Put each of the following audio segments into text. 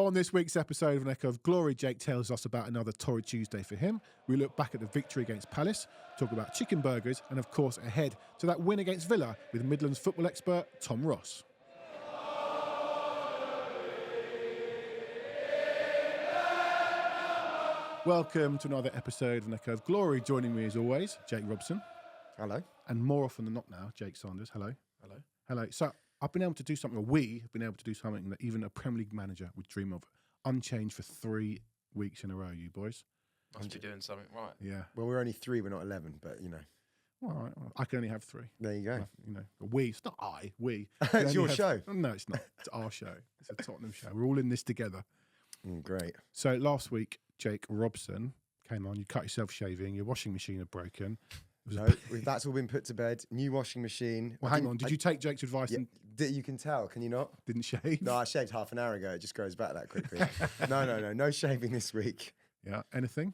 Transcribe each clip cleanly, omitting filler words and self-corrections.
On this week's episode of An Echo of Glory, Jake tells us about another torrid Tuesday for him. We look back at the victory against Palace, talk about chicken burgers, and of course ahead to that win against Villa with Midlands football expert Tom Ross. Welcome to another episode of An Echo of Glory. Joining me as always, Jake Robson. Hello. And more often than not now, Jake Saunders. Hello. Hello. Hello. So I've been able to do something, or we have been able to do something that even a Premier League manager would dream of. Unchanged for 3 weeks in a row, you boys. Must be doing something right. Yeah. Well, we're only 3, we're not 11, but you know. All right. Well, I can only have 3. There you go. You know, we. It's not I. We. It's your show. No, it's not. It's our show. It's a Tottenham show. We're all in this together. Great. So last week, Jake Robson came on. You cut yourself shaving. Your washing machine had broken. No, that's all been put to bed. New washing machine. Well, hang on. Did you take Jake's advice and you can tell, can you not? didn't shave? No, I shaved half an hour ago. It just grows back that quickly. No shaving this week. Yeah. Anything?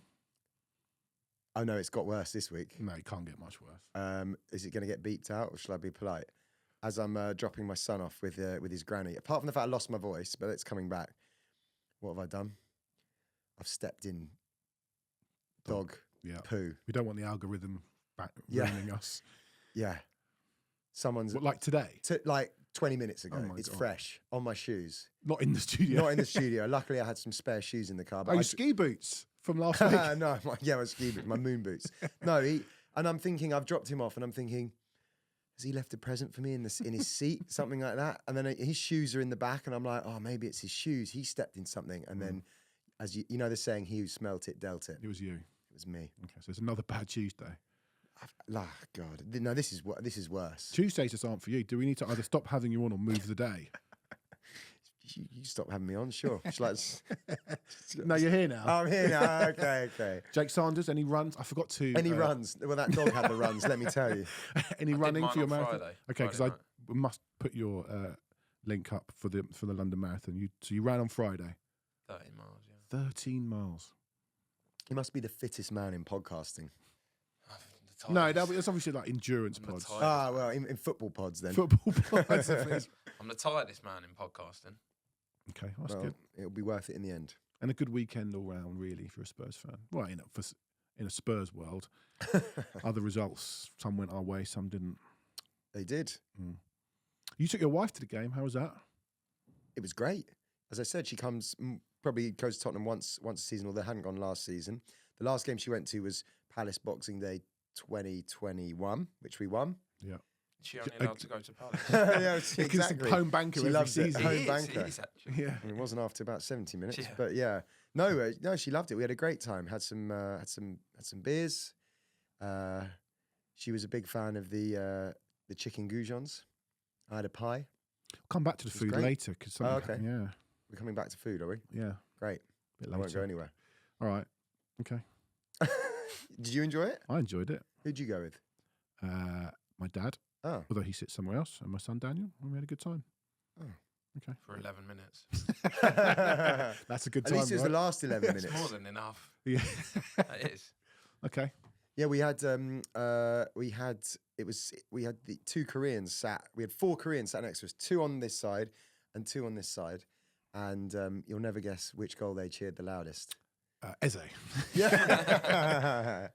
Oh no, it's got worse this week. No, it can't get much worse. Is it going to get beeped out, or shall I be polite? As I'm dropping my son off with his granny. Apart from the fact I lost my voice, but it's coming back. What have I done? I've stepped in dog poo. We don't want the algorithm ruining us. Yeah. Someone's... What, like today? Like 20 minutes ago. Oh it's God. Fresh on my shoes. Not in the studio. Not in the studio. Luckily, I had some spare shoes in the car. But ski boots from last week? No, my ski boots, my moon boots. No, and I'm thinking, I've dropped him off and I'm thinking, has he left a present for me in his seat? Something like that. And then his shoes are in the back and I'm like, oh, maybe it's his shoes. He stepped in something. And then, as you know the saying, he who smelt it, dealt it. It was you. It was me. Okay, so it's another bad Tuesday. Oh, God. No, this is worse. Tuesdays just aren't for you. Do we need to either stop having you on or move the day? You stop having me on, sure. No, you're here now. I'm here now. Okay. Jake Saunders, any runs? I forgot to... Any runs? Well, that dog had the runs, let me tell you. Any running for your marathon? Friday. Okay, because I must put your link up for the London Marathon. So you ran on Friday? 13 miles, yeah. 13 miles. He must be the fittest man in podcasting. No, that's obviously like endurance pods. Well, in football pods then. Football pods. I'm the tightest man in podcasting. Okay, that's good. It'll be worth it in the end. And a good weekend all round, really, for a Spurs fan. Well, in a Spurs world, other results, some went our way, some didn't. They did. You took your wife to the game. How was that? It was great. As I said, she probably goes to Tottenham once a season, although they hadn't gone last season. The last game she went to was Palace Boxing Day 2021, which we won. Yeah. She only allowed to go to Palace. Yeah, exactly. Home banker She every loves it. season. Home banker. Yeah. It wasn't after about 70 minutes, but yeah. No, she loved it. We had a great time. Had some beers. She was a big fan of the chicken goujons. I had a pie. We'll come back to the food great. later. Okay. Yeah. We're coming back to food, are we? Yeah. Great. Bit I later. won't go anywhere. All right. Okay. Did you enjoy it? I enjoyed it. Who'd you go with? My dad, Oh. although he sits somewhere else, and my son Daniel, and we had a good time. Oh. Okay. For 11 minutes. That's a good At time, least it was right? the last 11 minutes. It's more than enough. Yeah. That is. Okay. Yeah, we had the 2 Koreans sat. We had 4 Koreans sat next to us, 2 on this side and 2 on this side, and you'll never guess which goal they cheered the loudest. Eze. Yeah,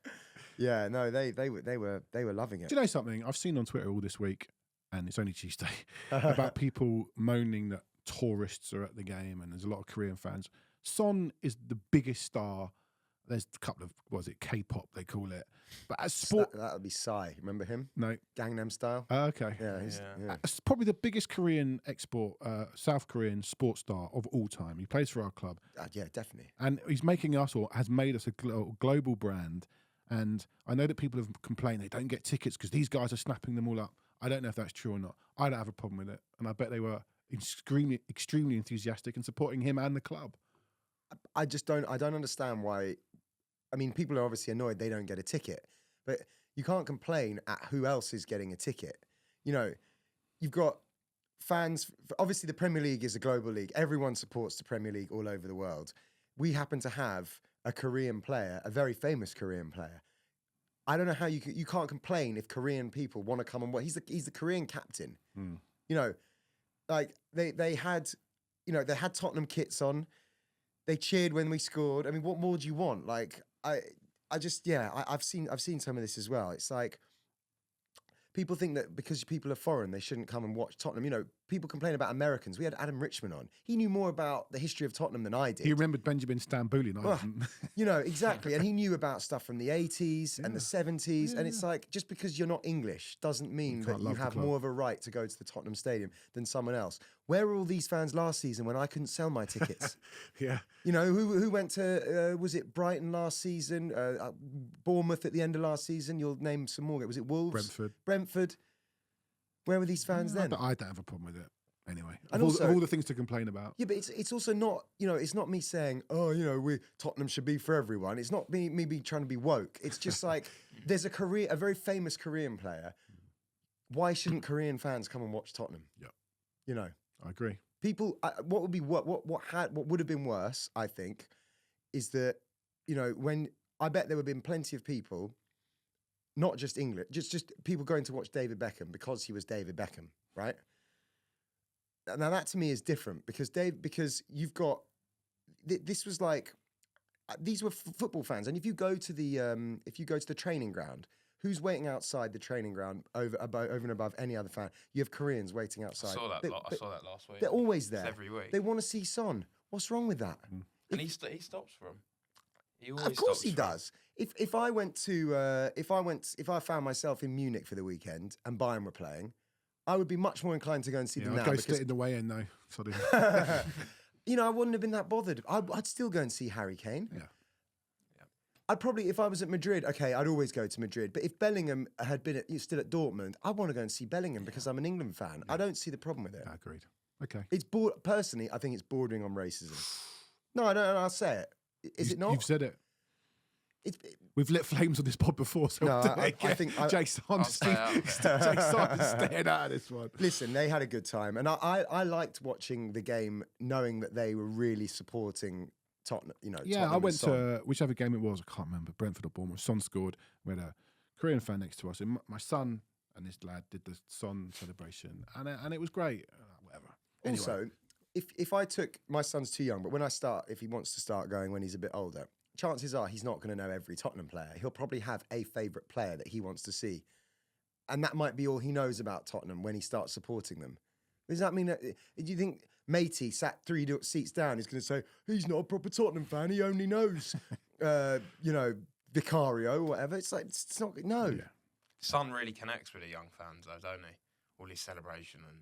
yeah. No, they were loving it. Do you know something? I've seen on Twitter all this week, and it's only Tuesday, about people moaning that tourists are at the game, and there's a lot of Korean fans. Son is the biggest star. There's a couple of, what is it, K-pop they call it. But as sport... That would be Psy. Remember him? No. Gangnam Style? Okay. Yeah. It's probably the biggest Korean South Korean sports star of all time. He plays for our club. Yeah, definitely. And he's making us, or has made us, a global brand. And I know that people have complained they don't get tickets because these guys are snapping them all up. I don't know if that's true or not. I don't have a problem with it. And I bet they were extremely enthusiastic in supporting him and the club. I don't understand why. I mean, people are obviously annoyed they don't get a ticket, but you can't complain at who else is getting a ticket. You know, you've got fans. Obviously, the Premier League is a global league. Everyone supports the Premier League all over the world. We happen to have a Korean player, a very famous Korean player. I don't know how you can't complain if Korean people want to come and watch. He's the Korean captain. You know, like they had. you know, they had Tottenham kits on. They cheered when we scored. I mean, what more do you want? Like, I've seen some of this as well. It's like, people think that because people are foreign, they shouldn't come and watch Tottenham. You know, people complain about Americans. We had Adam Richman on. He knew more about the history of Tottenham than I did. He remembered Benjamin Stambouli. And I didn't. You know, exactly. And he knew about stuff from the 80s and the 70s. And it's like, just because you're not English doesn't mean that you have more of a right to go to the Tottenham Stadium than someone else. Where were all these fans last season when I couldn't sell my tickets? Yeah. You know, who went to, was it Brighton last season? Bournemouth at the end of last season? You'll name some more. Was it Wolves? Brentford. Where were these fans then? I don't have a problem with it. Anyway, And of also- all the things to complain about. Yeah, but it's also not, you know, it's not me saying, oh, you know, Tottenham should be for everyone. It's not me trying to be woke. It's just like, there's a very famous Korean player. Why shouldn't Korean fans come and watch Tottenham? Yeah. You know, I agree. people. What would have been worse, I think, is that, you know, when I bet there would have been plenty of people, not just English, just people going to watch David Beckham because he was David Beckham, right? Now that to me is different because you've got this was like these were football fans, and if you go to the training ground, who's waiting outside the training ground over and above any other fan? You have Koreans waiting outside. I saw that last week. They're always there. It's every week. They want to see Son. What's wrong with that? And he stops for him. He always Of course stops he for 'em. does. If I found myself in Munich for the weekend and Bayern were playing, I would be much more inclined to go and see them I'd now. go because, sit in the way in though. Sorry. you know, I wouldn't have been that bothered. I'd still go and see Harry Kane. Yeah. I'd probably, if I was at Madrid, okay, I'd always go to Madrid. But if Bellingham had been still at Dortmund, I'd want to go and see Bellingham because I'm an England fan. I don't see the problem with it. Agreed. Okay. It's personally, I think it's bordering on racism. No, I don't. I'll say it. Is it not? You've said it. It's, We've lit flames on this pod before, so No, we'll do I it again. think Jake's I'll stay out of it. staying out of this one. Listen, they had a good time, and I liked watching the game, knowing that they were really supporting Tottenham. You know, Yeah, Tottenham I and went Son. to whichever game it was. I can't remember. Brentford or Bournemouth. Son scored. We had a Korean fan next to us, and my son and this lad did the Son celebration, and it was great. Whatever. Anyway. Also, if I took my son's too young, but if he wants to start going when he's a bit older, chances are he's not going to know every Tottenham player. He'll probably have a favourite player that he wants to see, and that might be all he knows about Tottenham when he starts supporting them. Does that mean that? Do you think Matey sat 3 seats down is going to say he's not a proper Tottenham fan? He only knows, you know, Vicario or whatever. It's like it's not. No. Yeah. Son really connects with the young fans, though, don't he? All his celebration and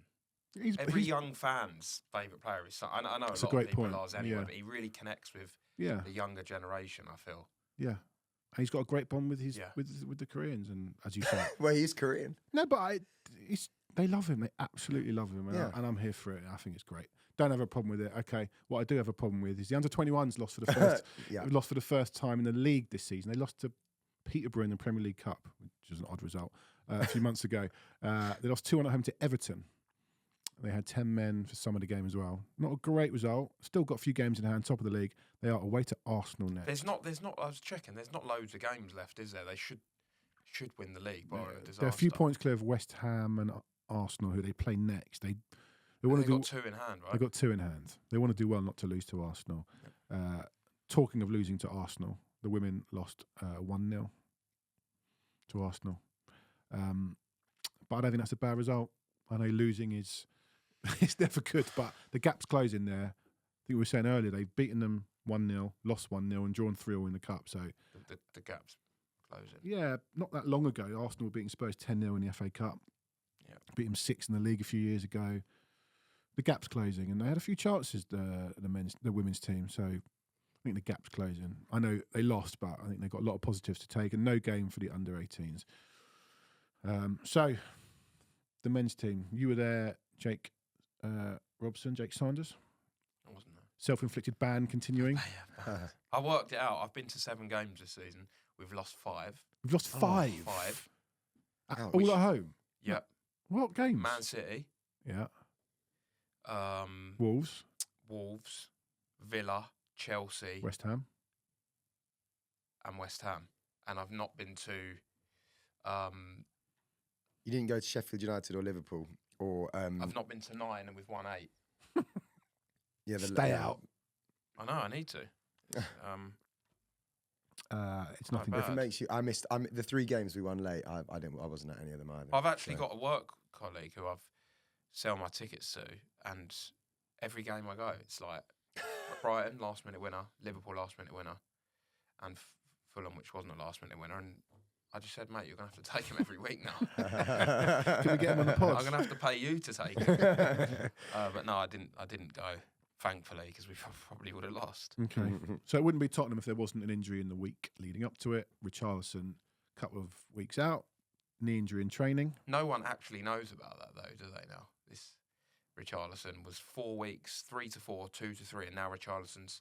He's every young fan's favourite player is Son. I know a lot a great of people point. are ours anyway, Yeah. but he really connects with yeah, the younger generation. I feel. yeah. And he's got a great bond with his Yeah. with the Koreans, and as you said, Well, he's Korean. no, but they love him. They absolutely love him, and, Yeah. and I'm here for it. I think it's great. Don't have a problem with it. Okay, what I do have a problem with is the under-21s lost for the first Yeah. lost for the first time in the league this season. They lost to Peterborough in the Premier League Cup, which is an odd result, a few months ago. They lost 2-1 at home to Everton. They had 10 men for some of the game as well. Not a great result. Still got a few games in hand, top of the league. They are away to Arsenal next. There's not. I was checking. There's not loads of games left, is there? They should win the league. But They're a few points clear of West Ham and Arsenal, who they play next. They want to They've do. got 2 in hand, right? They've got 2 in hand. They want to do well not to lose to Arsenal. Talking of losing to Arsenal, the women lost 1-0 to Arsenal. But I don't think that's a bad result. I know losing is it's never good, but the gap's closing there. I think we were saying earlier, they've beaten them 1-0, lost 1-0 and drawn 3-3 in the Cup. So, The gap's closing. yeah, not that long ago, Arsenal were beating Spurs 10-0 in the FA Cup. Yeah. Beat them 6 in the league a few years ago. The gap's closing, and they had a few chances, the women's team. So I think the gap's closing. I know they lost, but I think they've got a lot of positives to take, and no game for the under-18s. So the men's team, you were there, Jake Jake Sanders. I wasn't there. Self-inflicted ban continuing. I worked it out. I've been to 7 games this season. We've lost 5. We've lost 5. 5. Ouch. All at home. Yep. What games? Man City. Yeah. Wolves. Wolves. Villa. Chelsea. West Ham. And West Ham. And I've not been to. You didn't go to Sheffield United or Liverpool or. I've not been to 9, and we've won 8. stay out. I know. I need to. It's nothing. bad. If it makes you, I missed the 3 games we won late. I wasn't at any of them either. I've actually so. got a work colleague who I've sell my tickets to, and every game I go, it's like Brighton last minute winner, Liverpool last minute winner, and Fulham, which wasn't a last minute winner. And I just said, mate, you're gonna have to take him every week now. Can we get him on the pod? I'm gonna have to pay you to take him. But no, I didn't go. Thankfully, because we probably would have lost. Okay. So it wouldn't be Tottenham if there wasn't an injury in the week leading up to it. Richarlison, couple of weeks out, knee injury in training. No one actually knows about that, though, do they now? This Richarlison was 4 weeks, 3 to 4, 2 to 3, and now Richarlison's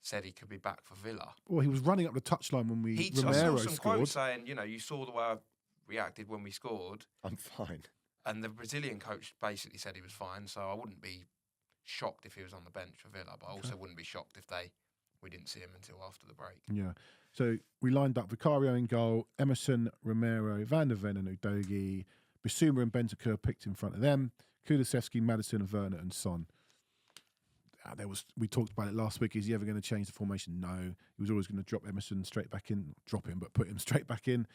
said he could be back for Villa. Well, he was running up the touchline when I Romero saw some scored. quotes saying, you saw the way I reacted when we scored. I'm fine. And the Brazilian coach basically said he was fine, so I wouldn't be shocked if he was on the bench for Villa, but I also wouldn't be shocked if we didn't see him until after the break. Yeah. So we lined up Vicario in goal, Emerson, Romero, Van der Ven and Udogie, Bissouma and Bentancur picked in front of them, Kulusevski, Maddison, Werner and Son. We talked about it last week. Is he ever going to change the formation? No. He was always going to drop Emerson straight back in, but put him straight back in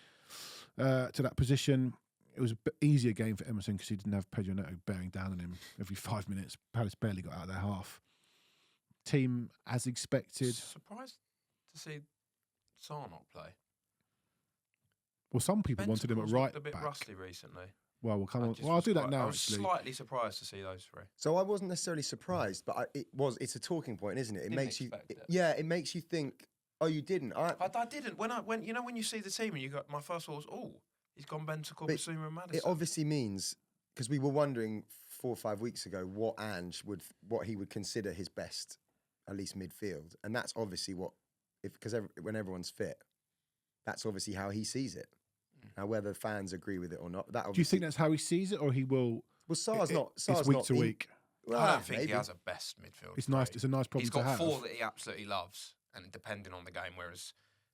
to that position. It was a bit easier game for Emerson because he didn't have Pedro Neto bearing down on him every 5 minutes. Palace barely got out of their half. Team as expected. Surprised to see Sarr not play. Well, some people wanted him at right a bit back. rusty recently. Well, we'll come on. Well, I'll do that now. I was actually, slightly surprised to see those 3. So I wasn't necessarily surprised, but it's a talking point, isn't it? It Didn't makes you, expect it. yeah, it makes you think. Oh, you didn't. I didn't. When you see the team and you got my first thought was, oh, he's gone Bentancur, Bissouma and Maddison. It obviously means, because we were wondering 4 or 5 weeks ago what he would consider his best, at least midfield, and that's obviously when everyone's fit, that's obviously how he sees it. Now, whether fans agree with it or not, do you think that's how he sees it, or he will? Well, Sarr's not. It's week to week. Well, I don't think maybe. he has a best midfield. It's nice. It's a nice problem to have. He's got 4 that he absolutely loves, and depending on the game. Whereas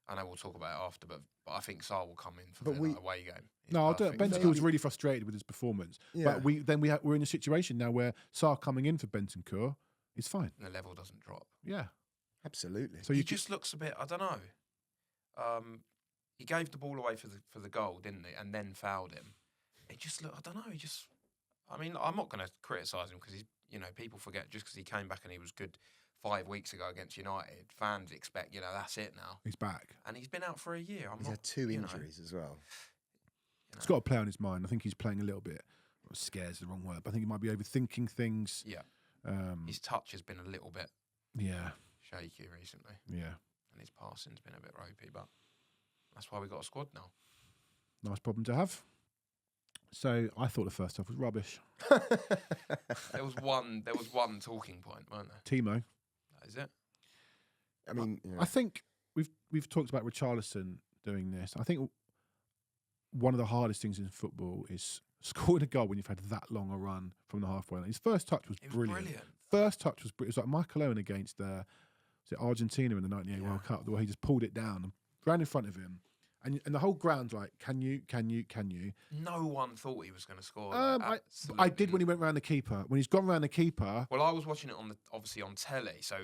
I know we'll talk about it after, but I think Sarr will come in for the away game. No, I don't. Bentancur was really frustrated with his performance, but we're in a situation now where Sarr coming in for Bentancur is fine. And the level doesn't drop. Yeah, absolutely. So he just looks a bit. I don't know. He gave the ball away for the goal, didn't he? And then fouled him. It just looked. I don't know. I mean, I'm not going to criticise him because people forget just because he came back and he was good 5 weeks ago against United. Fans expect, that's it now. He's back, and he's been out for a year. He's had 2 injuries as well. He's got to play on his mind. I think he's playing a little bit. Scared's the wrong word, but I think he might be overthinking things. Yeah. His touch has been a little bit. Shaky recently. Yeah. And his passing's been a bit ropey, but that's why we got a squad now. Nice problem to have. So I thought the first half was rubbish. There was one talking point, weren't there? Timo. That is it. I mean, I think we've talked about Richarlison doing this. I think one of the hardest things in football is scoring a goal when you've had that long a run from the halfway line. His first touch was brilliant. First touch was brilliant. It was like Michael Owen against Argentina in the '98 World Cup, the way he just pulled it down and ran in front of him. And the whole ground's like, can you? No one thought he was going to score. I did when he went round the keeper. When he's gone round the keeper. Well, I was watching it obviously on telly, so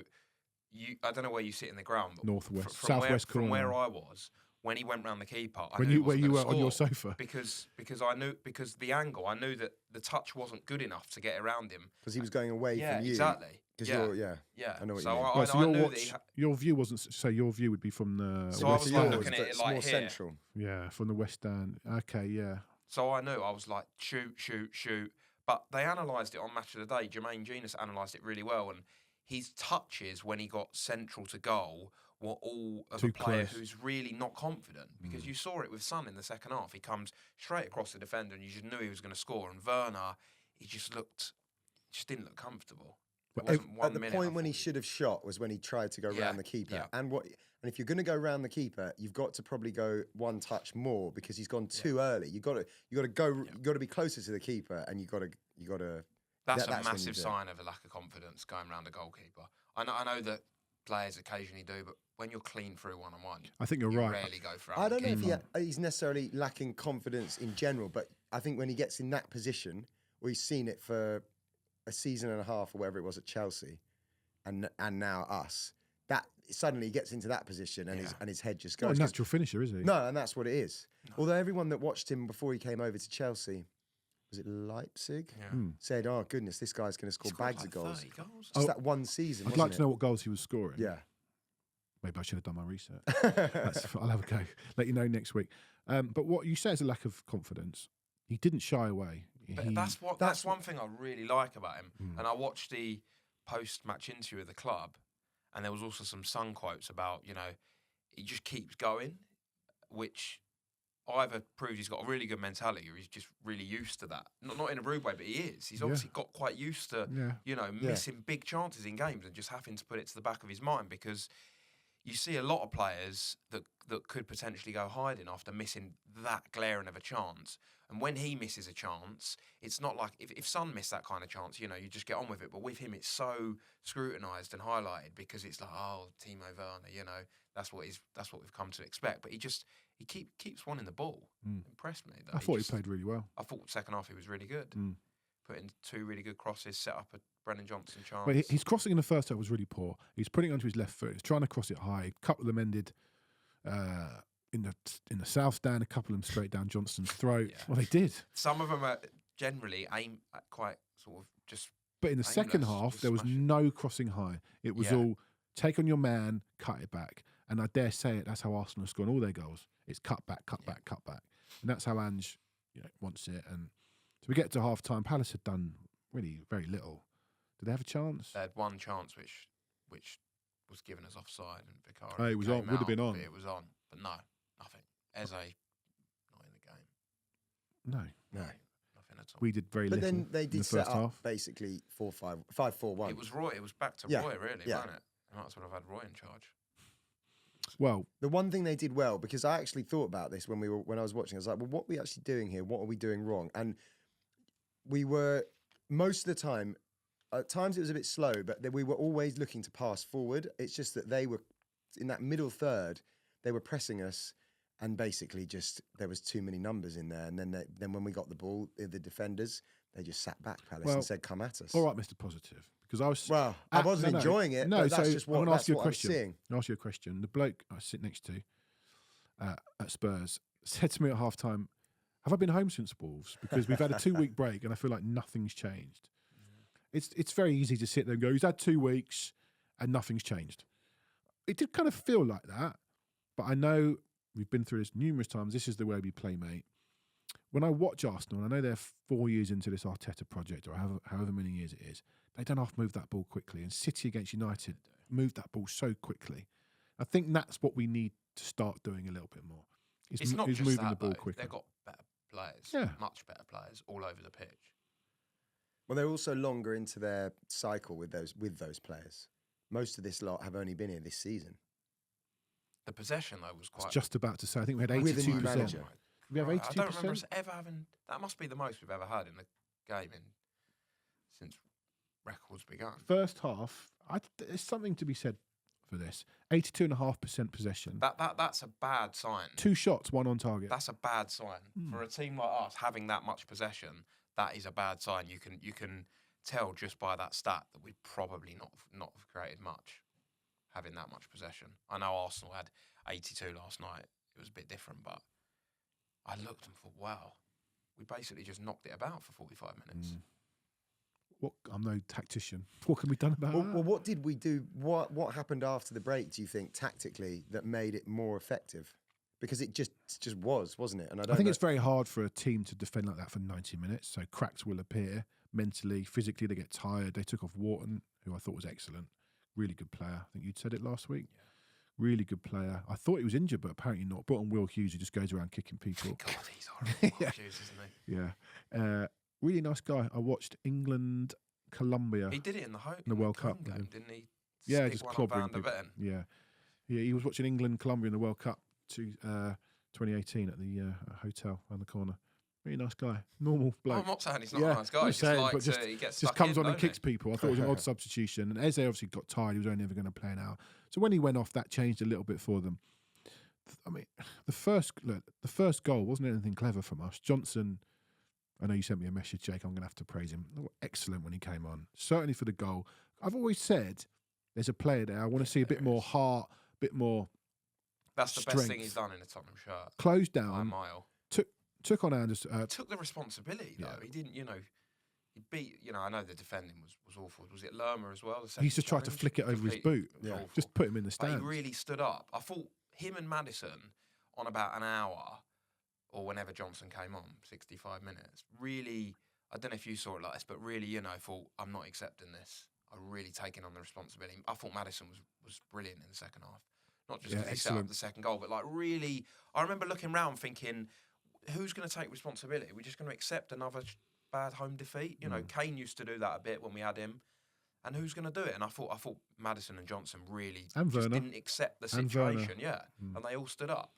I don't know where you sit in the ground. But Northwest, southwest corner. From where I was, when he went round the keeper, where you were on your sofa. Because the angle, I knew that the touch wasn't good enough to get around him. Because he was going away from you. Exactly. Yeah. I know what you mean. I knew that your view wasn't. So your view would be from the. So I was looking at it like more here. Central. Yeah, from the west stand. Okay, yeah. So I knew. I was like, shoot. But they analysed it on Match of the Day. Jermaine Genius analysed it really well, and his touches when he got central to goal were all of a player who's really not confident, because you saw it with Son in the second half. He comes straight across the defender, and you just knew he was going to score. And Werner, he just didn't look comfortable. At the point when he should have shot was when he tried to go round the keeper. Yeah. And if you're going to go round the keeper, you've got to probably go one touch more because he's gone too early. You got to be closer to the keeper, and you got to. That's a massive sign of a lack of confidence going round a goalkeeper. I know that players occasionally do, but when you're clean through one-on-one, I think you're right. Rarely go for. I don't know if he's necessarily lacking confidence in general, but I think when he gets in that position, we've seen it for a season and a half or whatever it was at Chelsea, and now us, that suddenly he gets into that position and his head just Not goes. a natural finisher, is he? No, and that's what it is. No. Although everyone that watched him before he came over to Chelsea, was it Leipzig? Said, "Oh goodness, this guy's going to score bags of goals." Just that one season. I'd like to know what goals he was scoring. Yeah. Maybe I should have done my research. I'll have a go. Let you know next week. But what you say is a lack of confidence. He didn't shy away. That's one thing I really like about him. And I watched the post-match interview with the club, and there was also some Sun quotes about, he just keeps going, which either proves he's got a really good mentality or he's just really used to that. Not in a rude way, but he is. He's obviously got quite used to, missing big chances in games and just having to put it to the back of his mind, because you see a lot of players that could potentially go hiding after missing that glaring of a chance. And when he misses a chance, it's not like if Son missed that kind of chance, you just get on with it. But with him, it's so scrutinised and highlighted because it's like, oh, Timo Werner, that's what we've come to expect. But he keeps wanting the ball. Impressed me. I thought he played really well. I thought second half he was really good. Put in 2 really good crosses, set up a Brennan Johnson chance. Well, his crossing in the first half was really poor. He's putting it onto his left foot. He's trying to cross it high. A couple of them ended in the south stand. A couple of them straight down Johnson's throat. Yeah. Well, they did. Some of them are generally aimed at quite sort of just. But in the second half, there was no crossing high. It was all take on your man, cut it back. And I dare say it. That's how Arsenal have scored all their goals. It's cut back, cut back, cut back, and that's how Ange wants it. And so we get to half time. Palace had done really very little. Did they have a chance? They had one chance which was given as offside, and Vicario. Oh, it was on. Would have been on. It was on, but no, nothing. Eze not in the game. No, nothing at all. We did very little. But then they did set up half. basically 5-4-1. It was Roy. It was back to Roy, really, wasn't it? I might as well have had Roy in charge. Well, the one thing they did well, because I actually thought about this when I was watching, I was like, well, what are we actually doing here? What are we doing wrong? And we were, most of the time, at times it was a bit slow, but we were always looking to pass forward. It's just that they were, in that middle third, they were pressing us, and basically just, there was too many numbers in there. And then when we got the ball, the defenders, they just sat back, Palace, and said, come at us. All right, Mr. Positive. Because I wasn't enjoying it. No, but that's just what I was seeing. I'll ask you a question. The bloke I sit next to at Spurs said to me at half time, have I been home since Wolves? Because we've had a 2-week break and I feel like nothing's changed. It's very easy to sit there and go, he's had 2 weeks and nothing's changed. It did kind of feel like that, but I know we've been through this numerous times. This is the way we play, mate. When I watch Arsenal, and I know they're 4 years into this Arteta project, or however many years it is, they don't have to move that ball quickly. And City against United moved that ball so quickly. I think that's what we need to start doing a little bit more. It's not just moving that, the ball though. quicker. They've got better players, much better players, all over the pitch. Well, they're also longer into their cycle with those players. Most of this lot have only been here this season. The possession, though, was quite. I was just about to say, I think we had 82%. With a new manager. We have 82%. I don't remember us ever having. That must be the most we've ever had in the game since records began. First half, there's something to be said for this. 82.5% possession. That's a bad sign. 2 shots, 1 on target. That's a bad sign for a team like us having that much possession. That is a bad sign. You can tell just by that stat that we'd probably not have created much having that much possession. I know Arsenal had 82 last night. It was a bit different, but I looked and thought, wow, we basically just knocked it about for 45 minutes. I'm no tactician. What can be done about that? Well, what did we do? What happened after the break, do you think, tactically, that made it more effective? Because it just was, wasn't it? And I think it's very hard for a team to defend like that for 90 minutes. So cracks will appear mentally, physically. They get tired. They took off Wharton, who I thought was excellent. Really good player. I think you'd said it last week. Yeah. Really good player. I thought he was injured, but apparently not. Brought on Will Hughes, who just goes around kicking people. God, he's horrible. Will Hughes, isn't he? Yeah. Really nice guy. I watched England, Colombia. He did it in the World Cup game, didn't he? Yeah, just clobbering people. Yeah. He was watching England, Colombia in the World Cup 2018 at the hotel around the corner. Really nice guy. Normal bloke. I'm not saying he's not a nice guy. He just comes on and kicks people. I thought it was an odd substitution. And Eze obviously got tired. He was only ever going to play an hour. So when he went off, that changed a little bit for them. I mean, the first goal wasn't anything clever from us. Johnson, I know you sent me a message, Jake. I'm going to have to praise him. Excellent when he came on. Certainly for the goal. I've always said There's a player there. I want to see a bit more heart, a bit more. That's the best strength. thing he's done in a Tottenham shirt. Closed By a down. mile. Took on Anderson. Took the responsibility though. Yeah. He didn't, he beat. I know the defending was awful. Was it Lerma as well? He just tried to flick it over his boot. It was awful. Just put him in the But stands. he really stood up. I thought him and Maddison on about an hour, or whenever Johnson came on, 65 minutes. Really, I don't know if you saw it like this, but really, thought I'm not accepting this. I'm really taking on the responsibility. I thought Maddison was brilliant in the second half. Not just because he set up the second goal, but really, I remember looking round thinking, who's going to take responsibility? We're just going to accept another bad home defeat? Kane used to do that a bit when we had him. And who's going to do it? And I thought Maddison and Johnson really and just Werner. didn't accept the situation. And they all stood up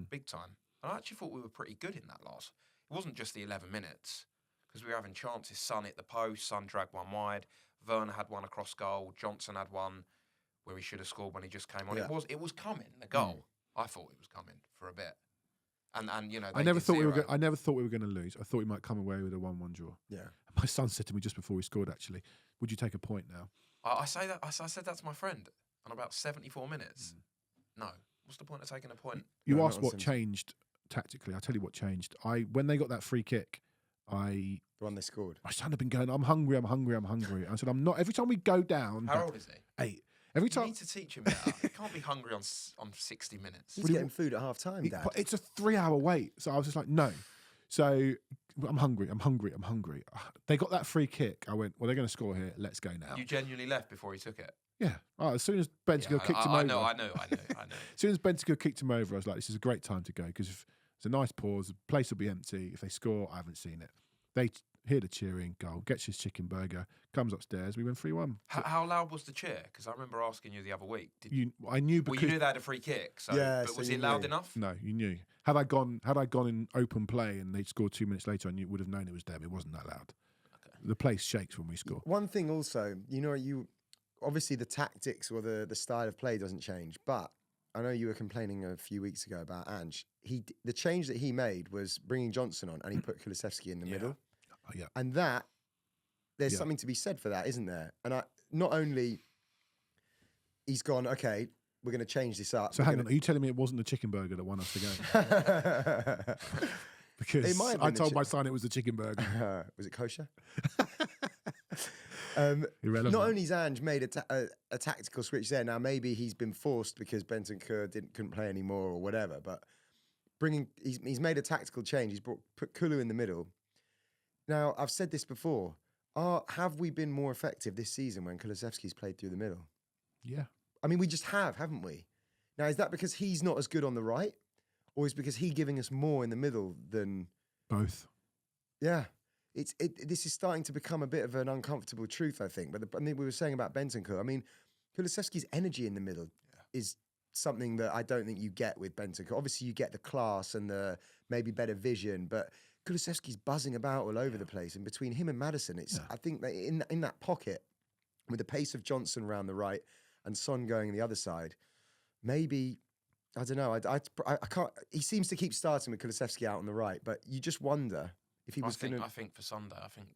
big time. And I actually thought we were pretty good in that last. It wasn't just the 11 minutes because we were having chances. Son hit the post, Son dragged one wide. Werner had one across goal. Johnson had one where he should have scored when he just came on. Yeah. It was coming, the goal. I thought it was coming for a bit. And I never thought we were going to lose. I thought we might come away with a 1-1 draw. Yeah. My son said to me just before we scored, actually, would you take a point now? I said that to my friend on about 74 minutes. No. What's the point of taking a point? You asked what changed tactically. I'll tell you what changed. When they got that free kick, the one they scored. My son had been going, I'm hungry. I said, I'm not. Every time we go down. How old is he? 8. Every time. You need to teach him that. He can't be hungry on 60 minutes. He's getting food at half time, Dad. But it's a 3-hour wait. So I was just like, no. So I'm hungry. They got that free kick. I went, well, they're going to score here. Let's go now. You genuinely left before he took it? Yeah. As soon as Bentancur kicked him over. I know. As soon as Bentancur kicked him over, I was like, this is a great time to go because if it's a nice pause, the place will be empty. If they score, I haven't seen it. They hear the cheering, goal, gets his chicken burger, comes upstairs, we win 3-1. How loud was the cheer? Because I remember asking you the other week. I knew because... Well, you knew they had a free kick, but was it loud enough? No, you knew. Had I gone in open play and they'd scored 2 minutes later, I would have known it was them. It wasn't that loud. Okay. The place shakes when we score. One thing also, obviously the tactics or the style of play doesn't change, but I know you were complaining a few weeks ago about Ange. The change that he made was bringing Johnson on and he put Kulusevski in the middle. Oh, yeah. And there's something to be said for that, isn't there? And not only he's gone, okay, we're going to change this up. So hang on, are you telling me it wasn't the chicken burger that won us the game? Because I told my son it was the chicken burger. Was it kosher? Irrelevant. Not only has Ange made a tactical switch there, now maybe he's been forced because Bentancur couldn't play anymore or whatever, but he's made a tactical change. He's put Kulu in the middle. Now, I've said this before. Have we been more effective this season when Kulusevski's played through the middle? Yeah. I mean, we just haven't we? Now, is that because he's not as good on the right? Or is it because he's giving us more in the middle than... Both. Yeah. This is starting to become a bit of an uncomfortable truth, I think. But we were saying about Bentancur. I mean, Kulusevski's energy in the middle is something that I don't think you get with Bentancur. Obviously, you get the class and the maybe better vision, but... Kulusevski's buzzing about all over the place, and between him and Maddison, I think that in that pocket, with the pace of Johnson round the right and Son going the other side, maybe I don't know. I can't. He seems to keep starting with Kulusevski out on the right, but you just wonder if he was going to. I think for Sunday, I think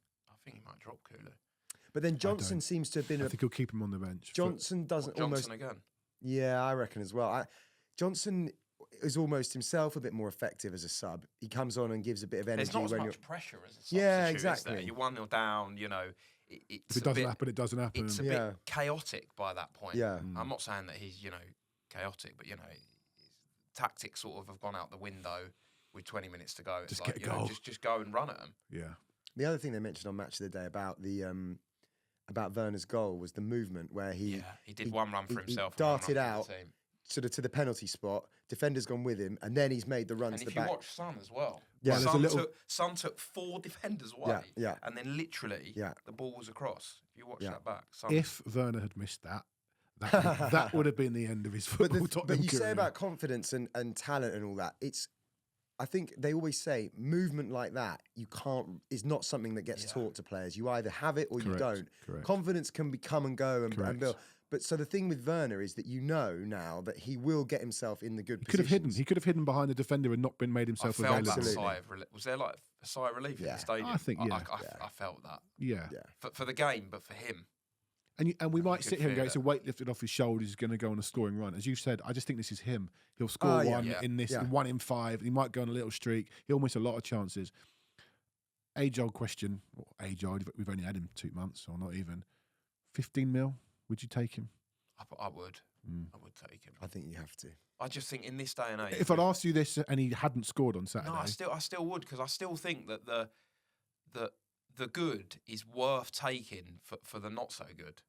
he might drop Kulu. But then Johnson seems to have been. I think he'll keep him on the bench. Johnson doesn't Johnson almost again. Yeah, I reckon as well. Johnson is almost himself a bit more effective as a sub. He comes on and gives a bit of energy. There's not as much pressure as a substitute. Yeah, exactly. You're 1-0 down. If it doesn't happen, it doesn't happen. It's a bit chaotic by that point. Yeah, I'm not saying that he's chaotic, but his tactics sort of have gone out the window with 20 minutes to go. It's just get a goal. Just go and run at them. Yeah. The other thing they mentioned on Match of the Day about Werner's goal was the movement where he did one run for himself. He darted out sort of to the penalty spot. Defender's gone with him, and then he's made the run to the back. And if you watch Son as well, yeah, Son took 4 defenders away, and then literally the ball was across. If you watch that back, if Werner had missed that would have been the end of his football. But you say about confidence and talent and all that. I think they always say movement like that is not something that gets taught to players. You either have it or you don't. Correct. Confidence can come and go and build. But so the thing with Werner is that now that he will get himself in the good positions. He could have hidden behind the defender and not been made himself available. Was there like a sigh of relief in the stadium? I think, I felt that. Yeah. For the game, but for him. And we might could sit here and go, feel it's a it. weight lifted off his shoulders. He's going to go on a scoring run. As you've said, I just think this is him. He'll score one yeah. in this, Yeah. 1 in 5. He might go on a little streak. He'll miss a lot of chances. Age-old question. Well, age-old. We've only had him 2 months, or not even. 15 mil. Would you take him? I would. I would take him. I think you have to. I just think in this day and age, If I'd asked you this and he hadn't scored on Saturday, no, I still would, because I still think that the good is worth taking for the not so good.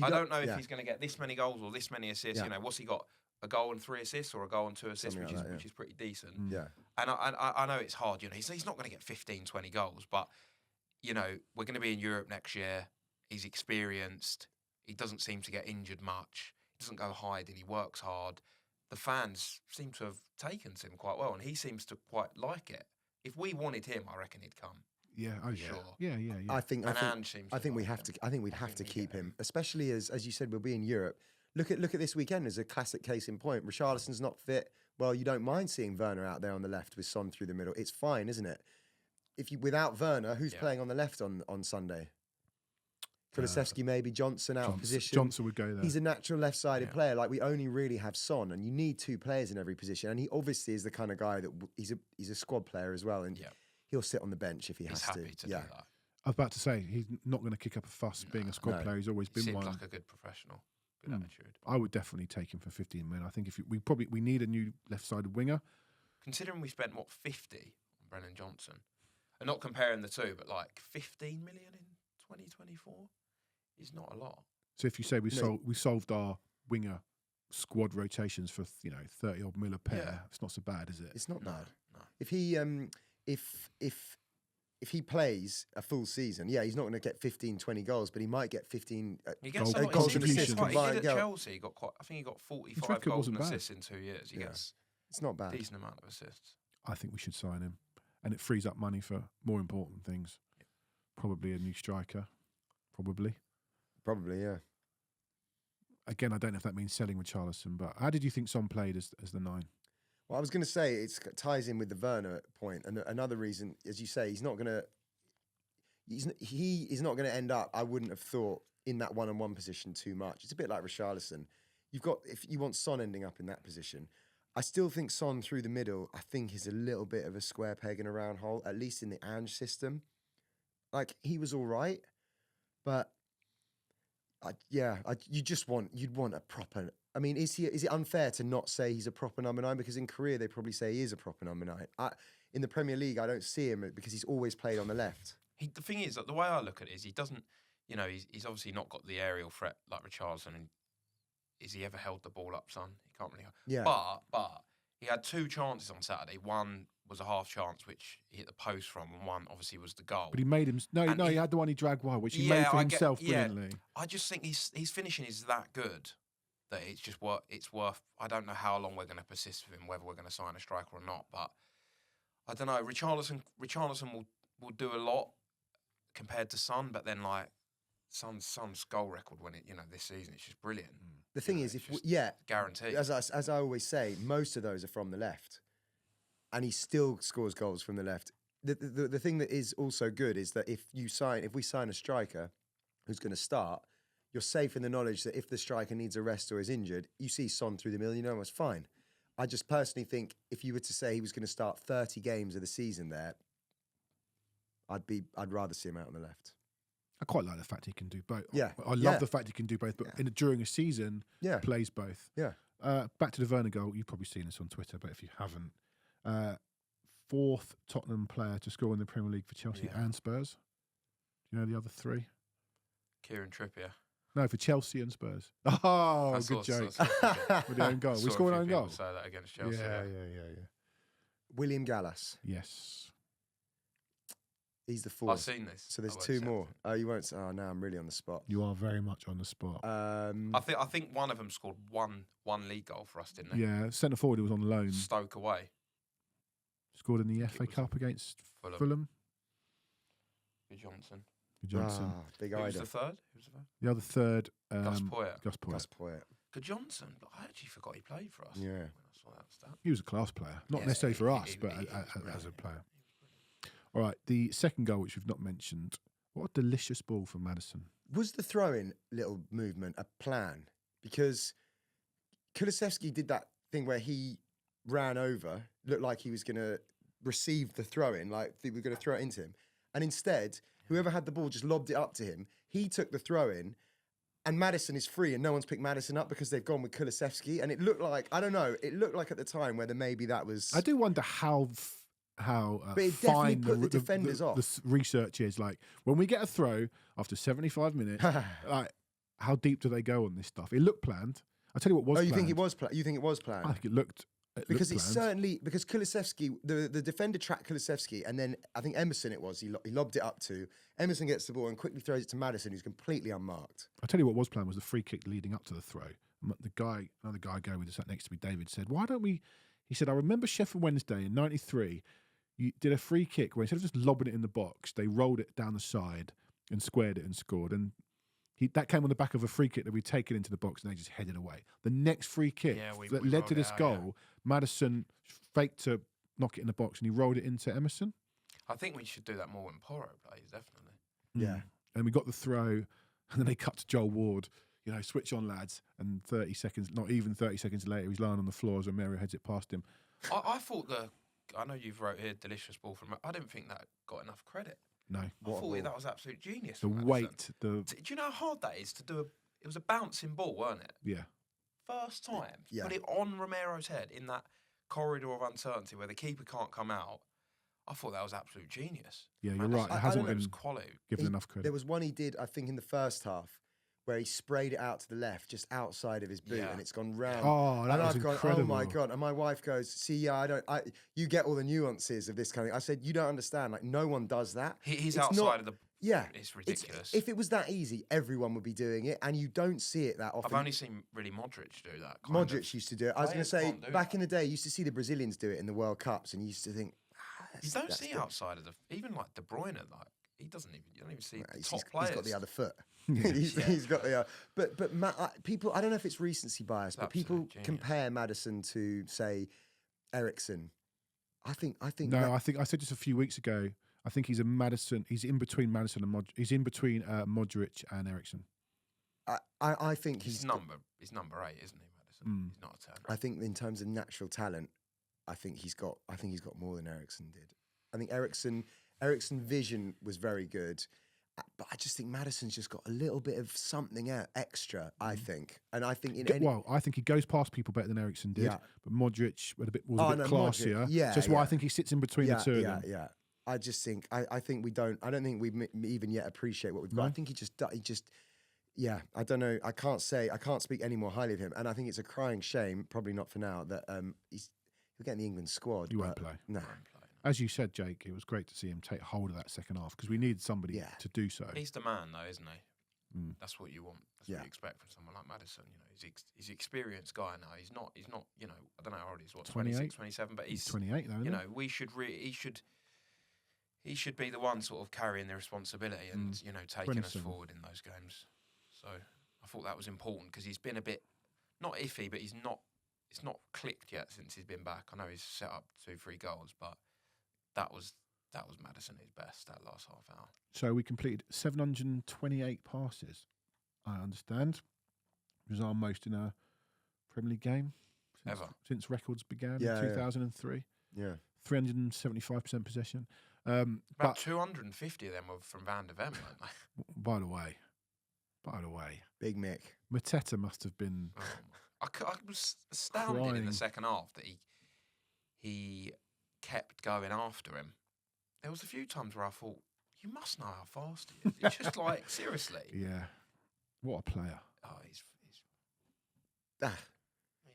I don't know if he's going to get this many goals or this many assists. Yeah. You know, what's he got? A goal and 3 assists, or a goal and 2 assists, Something like that, which is pretty decent. Yeah. And I know it's hard. You know, he's not going to get 15, 20 goals, but you know, we're going to be in Europe next year. He's experienced. He doesn't seem to get injured much. He doesn't go hiding. He works hard. The fans seem to have taken to him quite well, and he seems to quite like it. If we wanted him, I reckon he'd come. yeah, oh yeah, Sure. yeah. I think Ange seems. I think we like have him. to. I think we'd have to keep him, especially as you said, we'll be in Europe. Look at this weekend as a classic case in point. Richarlison's not fit. Well, you don't mind seeing Werner out there on the left with Son through the middle. It's fine, isn't it? If you without Werner, who's playing on the left on Sunday? Kulusevski, maybe Johnson out of position. Johnson would go there. He's a natural left-sided player. Like, we only really have Son, and you need 2 players in every position. And he obviously is the kind of guy that he's a squad player as well, and he'll sit on the bench if he has He's happy to do that. I was about to say he's not going to kick up a fuss being a squad player. He's always He been seems one. like a good professional, good attitude. I would definitely take him for 15 million. I think if we need a new left-sided winger. Considering we spent 50 on Brennan Johnson, and not comparing the two, but like 15 million in 2024 is not a lot. So if you say we solved our winger squad rotations for 30 odd mil a pair, it's not so bad, is it? It's not bad. No. If he if he plays a full season, he's not going to get 15, 20 goals, but he might get 15 He gets goal a lot. goals He and did assists combined. at Chelsea. He got I think he got 45 record goals wasn't and bad. assists in 2 years. He gets It's not a bad. decent amount of assists. I think we should sign him, and it frees up money for more important things. Probably a new striker. Probably, yeah. Again, I don't know if that means selling with Richarlison, but how did you think Son played as the 9? Well, I was going to say it ties in with the Werner point, and another reason, as you say, he's not going to end up. I wouldn't have thought in that one-on-one position too much. It's a bit like Richarlison. If you want Son ending up in that position, I still think Son through the middle, I think, is a little bit of a square peg in a round hole, at least in the Ange system. Like, he was all right, but you'd want a proper. I mean, is it unfair to not say he's a proper number 9? Because in Korea they probably say he is a proper number 9. In the Premier League, I don't see him because he's always played on the left. The thing is that the way I look at it is he doesn't. You know, he's obviously not got the aerial threat like Richarlison. And is he ever held the ball up, son? He can't really. Yeah. But he had 2 chances on Saturday. One was a half chance, which he hit the post from, and one obviously was the goal. But he made him. He had the one he dragged wide, which he made for himself brilliantly. I just think his finishing is that good that it's worth. I don't know how long we're going to persist with him, whether we're going to sign a striker or not. But I don't know. Richarlison will do a lot compared to Son, but then like Son's goal record this season, it's just brilliant. The thing is, guaranteed. as I always say, most of those are from the left, and he still scores goals from the left. The thing that is also good is that if we sign a striker who's going to start, you're safe in the knowledge that if the striker needs a rest or is injured, you see Son through the middle, you know it's fine. I just personally think if you were to say he was going to start 30 games of the season there, I'd rather see him out on the left. I quite like the fact he can do both. Yeah. I love the fact he can do both, but during a season, plays both. Yeah. Back to the Werner goal. You've probably seen this on Twitter, but if you haven't, 4th Tottenham player to score in the Premier League for Chelsea and Spurs. Do you know the other 3? Kieran Trippier. No, for Chelsea and Spurs. Oh, good joke. With the own goal. We scored an own goal. Say that against Chelsea. Yeah. William Gallas. Yes. He's the 4th. I've seen this. So there's 2 more. Oh, you won't. Oh, now I'm really on the spot. You are very much on the spot. I think one of them scored one league goal for us, didn't they? Yeah, centre forward who was on loan. Stoke away. Scored in the FA Cup against Fulham. Good Johnson. Big Who was idol. the third? The other third, Gus Poyet. Gus Poyet. Good Johnson, but I actually forgot he played for us. Yeah. When I saw that stat. He was a class player. Not necessarily for us, but as a player. All right, the second goal, which we've not mentioned. What a delicious ball from Maddison. Was the throw-in little movement a plan? Because Kulusevski did that thing where he ran over, looked like he was going to receive the throw-in, like they were going to throw it into him. And instead, whoever had the ball just lobbed it up to him. He took the throw-in, and Maddison is free, and no one's picked Maddison up because they've gone with Kulusevski. And it looked like, I don't know, it looked like at the time whether maybe that was... I do wonder how but it definitely put the defenders off. The research is like, when we get a throw after 75 minutes, like, how deep do they go on this stuff? It looked planned. I'll tell you what was planned. You think it was planned? You think it was planned? I think it looked... Because it's certainly because Kulusevski, the defender tracked Kulusevski, and then I think Emerson he lobbed it up to. Emerson gets the ball and quickly throws it to Maddison, who's completely unmarked. I'll tell you what was planned was the free kick leading up to the throw. Another guy who sat next to me, David, said, "Why don't we?" He said, "I remember Sheffield Wednesday in '93. You did a free kick where instead of just lobbing it in the box, they rolled it down the side and squared it and scored." And that came on the back of a free kick that we'd taken into the box, and they just headed away. The next free kick that led to this goal, Maddison faked to knock it in the box, and he rolled it into Emerson. I think we should do that more when Porro plays, definitely. Yeah. And we got the throw, and then they cut to Joel Ward, switch on, lads. And 30 seconds, not even 30 seconds later, he's lying on the floor as Romero heads it past him. I thought I know you've wrote here, delicious ball from... I didn't think that got enough credit. No. I thought that was absolute genius. The weight. Do you know how hard that is to do it was a bouncing ball, weren't it? Yeah. First time. Yeah. Put it on Romero's head in that corridor of uncertainty where the keeper can't come out. I thought that was absolute genius. Yeah, you're right. It hasn't been given enough credit. There was one he did, I think, in the first half, where he sprayed it out to the left, just outside of his boot, and it's gone round. Oh, that was incredible. Oh my God. And my wife goes, "See, you get all the nuances of this kind of thing." I said, "You don't understand. Like, no one does that." He's outside of the... Yeah. It's ridiculous. If it was that easy, everyone would be doing it, and you don't see it that often. I've only seen really Modric do that. Modric used to do it. I was going to say, back in the day, you used to see the Brazilians do it in the World Cups, and you used to think... You don't see outside of even like De Bruyne, like, you don't even see top players. He's got the other foot. He's got the... But people, I don't know if it's recency bias, but people compare Maddison to, say, Eriksen. I think I said just a few weeks ago, I think he's in between Maddison and he's in between Modric and Eriksen. I think he's number 8, isn't he, Maddison? He's not a 10. I think in terms of natural talent, I think he's got more than Eriksen did. I think Eriksen vision was very good, but I just think Maddison's just got a little bit of something extra. I think, and I think I think he goes past people better than Eriksen did. Yeah. But Modric was a bit classier. Modric, just why I think he sits in between the two of them. Yeah. I just think I think we don't. I don't think we even yet appreciate what we've got. I think he just. Yeah, I don't know. I can't speak any more highly of him, and I think it's a crying shame, probably not for now, that he'll get in the England squad. You won't play. No. As you said, Jake, it was great to see him take hold of that second half because we needed somebody to do so. He's the man, though, isn't he? That's what you want. That's what you expect from someone like Maddison. He's an experienced guy now. He's not. I don't know how old he's. What, 26, 27? But he's 28 though. He should be the one sort of carrying the responsibility and taking us forward in those games. So I thought that was important because he's been a bit not iffy, but it's not clicked yet since he's been back. I know he's set up 2-3 goals, but that was Maddison at his best that last half hour. So we completed 728 passes. I understand. It was our most in a Premier League game since records began in 2003. Yeah, 375% possession. About 250 of them were from Van de Ven, weren't they? By the way, Big Mick. Mateta must have been. I was astounded in the second half that he kept going after him. There was a few times where I thought, you must know how fast he is. It's just like, seriously. Yeah. What a player. Oh,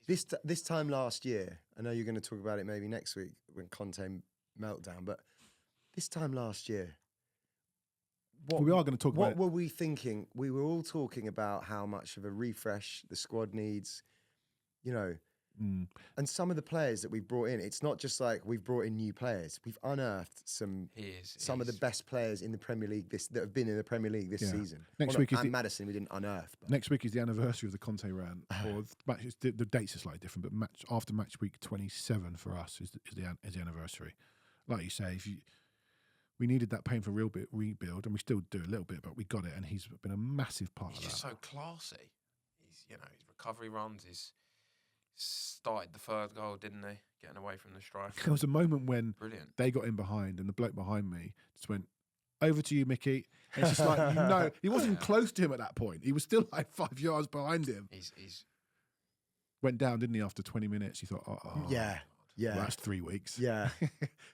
This time last year, I know you're going to talk about it maybe next week when Conte meltdown, but this time last year, we are going to talk about it. What were we thinking? We were all talking about how much of a refresh the squad needs, and some of the players that we've brought in, it's not just like we've brought in new players. We've unearthed some of the best players in the Premier League that have been in the Premier League this season. Next week is Maddison we didn't unearth. But. Next week is the anniversary of the Conte run. Or the dates are slightly different, but after match week 27 for us is the anniversary. Like you say, we needed that painful rebuild, and we still do a little bit, but we got it, and he's been a massive part He's of just that. so classy. He's, his recovery runs. He's started the third goal, didn't he? Getting away from the striker. There was a moment when Brilliant. they got in behind, and the bloke behind me just went, "Over to you, Mickey." And it's just like, he wasn't even close to him at that point. He was still like 5 yards behind him. He's Went down, didn't he? After 20 minutes, he thought, "Oh, Yeah. well, that's 3 weeks." Yeah.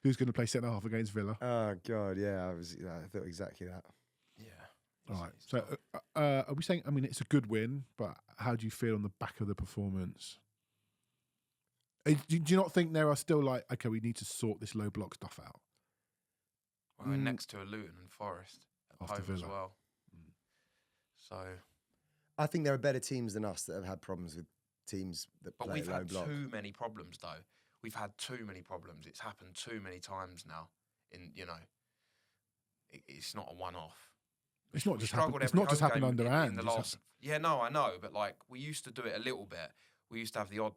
Who's going to play centre half against Villa? Oh God, yeah. I thought exactly that. yeah. All right. So, are we saying? I mean, it's a good win, but how do you feel on the back of the performance? Do you not think there are still like, okay, we need to sort this low block stuff out? Well, we're next to a Luton and Forest at After home as Villa. well. So, I think there are better teams than us that have had problems with teams that but play we've low had block. too many problems though. We've had too many problems. It's happened too many times now. It's not a one-off. It's not We just struggled happened. It's every not just home happened game underhand. in the It's last. Yeah, no, I know, but like we used to do it a little bit. We used to have the odd,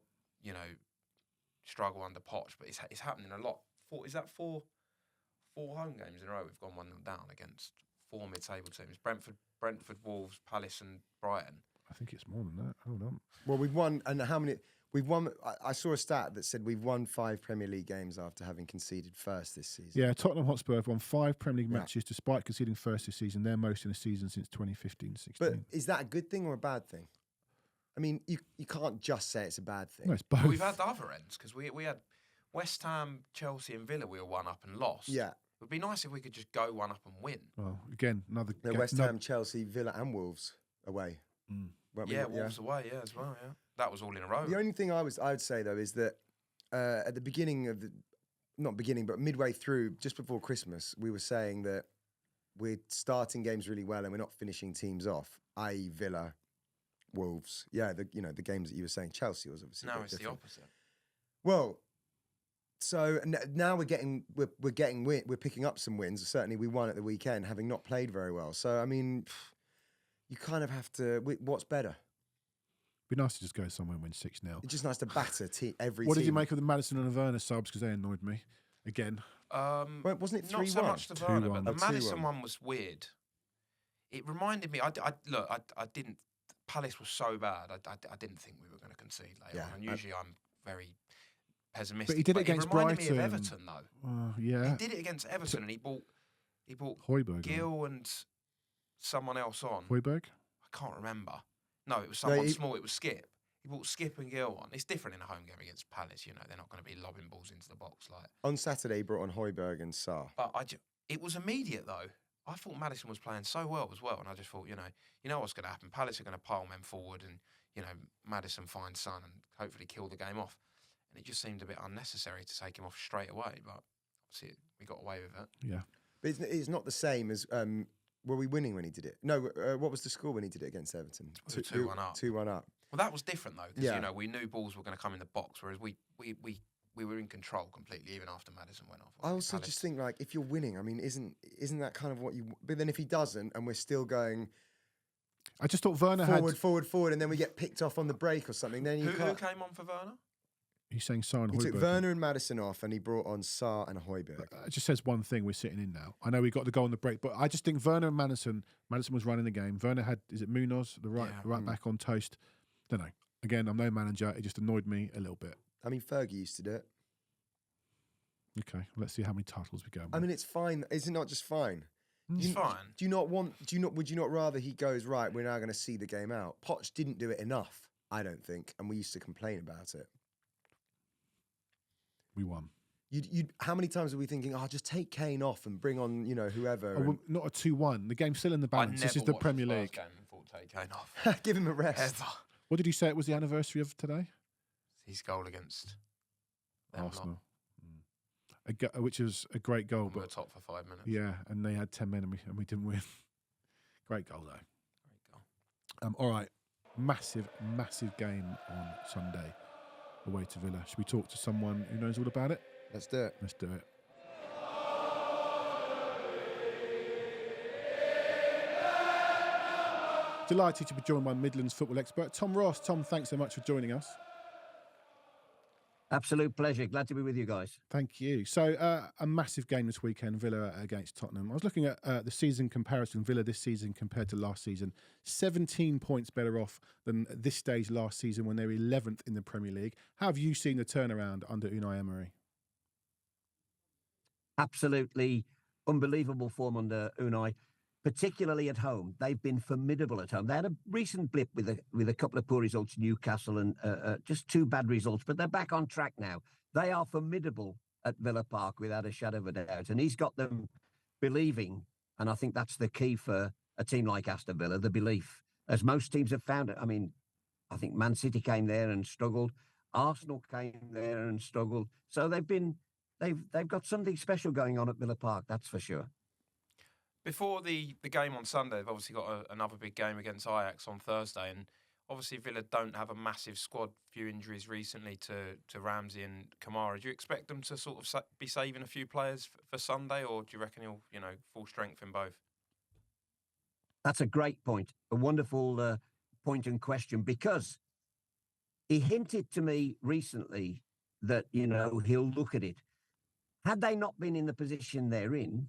struggle under Poch, but it's happening a lot. Four home games in a row we've gone 1-0 down against 4 mid-table teams: Brentford, Wolves, Palace, and Brighton. I think it's more than that. Hold on. Well, we've won, and how many? We've won. I saw a stat that said we've won 5 Premier League games after having conceded first this season. Yeah, Tottenham Hotspur have won 5 Premier League Yeah. matches despite conceding first this season. Their most in a season since 2015-16. But is that a good thing or a bad thing? I mean, you can't just say it's a bad thing. No, it's both. But we've had the other ends because we had West Ham, Chelsea, and Villa. We were 1-up and lost. Yeah. It would be nice if we could just go 1-up and win. Well, again, another No, West Ham, Chelsea, Villa, and Wolves away. Mm. weren't we? Yeah, Wolves away, as well. Yeah, that was all in a row. The only thing I would say though is that at the beginning of but midway through, just before Christmas, we were saying that we're starting games really well and we're not finishing teams off, i.e. Villa, Wolves. Yeah, the games that you were saying. Chelsea was obviously. No, it's the opposite. Well, so now we're picking up some wins. Certainly, we won at the weekend, having not played very well. So I mean, you kind of have to. What's better? Be nice to just go somewhere and win 6-0. It's just nice to batter every What team. did you make of the Madison and the Werner subs? Because they annoyed me again. Well, wasn't it 3-1? Not so much the Werner, 2-1. but the Oh, Madison 2-1. one was weird. It reminded me. I didn't. Palace was so bad. I didn't think we were going to concede later on. And usually I'm very pessimistic. But he did it against reminded Brighton. me of Everton though. Yeah. He did it against Everton, and he brought Højbjerg. Gill and someone else on. Højbjerg? I can't remember. No, it was someone he- small. It was Skip. He brought Skip and Gill on. It's different in a home game against Palace. They're not going to be lobbing balls into the box like. On Saturday, he brought on Højbjerg and Sarr. But it was immediate though. I thought Madison was playing so well as well, and I just thought, you know what's going to happen. Palace are going to pile men forward, and Madison finds Son and hopefully kill the game off. And it just seemed a bit unnecessary to take him off straight away, but obviously we got away with it. Yeah. But it's not the same as. Were we winning when he did it? No. What was the score when he did it against Everton? We were 2-1 up. 2-1 up. Well, that was different though, because Yeah. we knew balls were going to come in the box, whereas we were in control completely even after Madison went off. I also just think like if you're winning, I mean, isn't that kind of what you? But then if he doesn't, and we're still going I just thought Werner forward, and then we get picked off on the break or something, then you who can't. came on for Werner? He's saying Sarr and He took Højbjerg. Werner and Madison off, and he brought on Sarr and Højbjerg. It just says one thing. We're sitting in now. I know we got the goal on the break, but I just think Werner and Madison was running the game. Werner had, is it Munoz, the right back on toast? Don't know. Again, I'm no manager. It just annoyed me a little bit. I mean, Fergie used to do it. Okay, let's see how many titles we go. I mean, it's fine. Is it not just fine? It's fine. Would you not rather he goes, right, we're now going to see the game out? Poch didn't do it enough, I don't think, and we used to complain about it. We won. How many times are we thinking, just take Kane off and bring on, whoever? Oh, well, not a 2-1. The game's still in the balance. This is the Premier League. Game and thought take Kane off. Give him a rest. Ever. What did you say it was the anniversary of today? His goal against them lot. Arsenal. Which was a great goal. We were But top for 5 minutes. yeah, and they had 10 men and we didn't win. Great goal, though. Great goal. All right. Massive game on Sunday away to Villa. Should we talk to someone who knows all about it? Let's do it. Let's do it. Delighted to be joined by Midlands football expert Tom Ross. Tom, thanks so much for joining us. Absolute pleasure. Glad to be with you guys. Thank you. So a massive game this weekend, Villa against Tottenham. I was looking at the season comparison, Villa this season compared to last season. 17 points better off than at this stage last season when they were 11th in the Premier League. How have you seen the turnaround under Unai Emery? Absolutely unbelievable form under Unai, particularly at home. They've been formidable at home. They had a recent blip with a couple of poor results, Newcastle, and just 2 bad results, but they're back on track now. They are formidable at Villa Park without a shadow of a doubt, and he's got them believing, and I think that's the key for a team like Aston Villa, the belief, as most teams have found it. I mean, I think Man City came there and struggled. Arsenal came there and struggled. So they've got something special going on at Villa Park, that's for sure. Before the game on Sunday, they've obviously got another big game against Ajax on Thursday, and obviously Villa don't have a massive squad. Few injuries recently to Ramsey and Kamara. Do you expect them to sort of be saving a few players for Sunday, or do you reckon he'll full strength in both? That's a great point, a wonderful point and question, because he hinted to me recently that he'll look at it. Had they not been in the position they're in,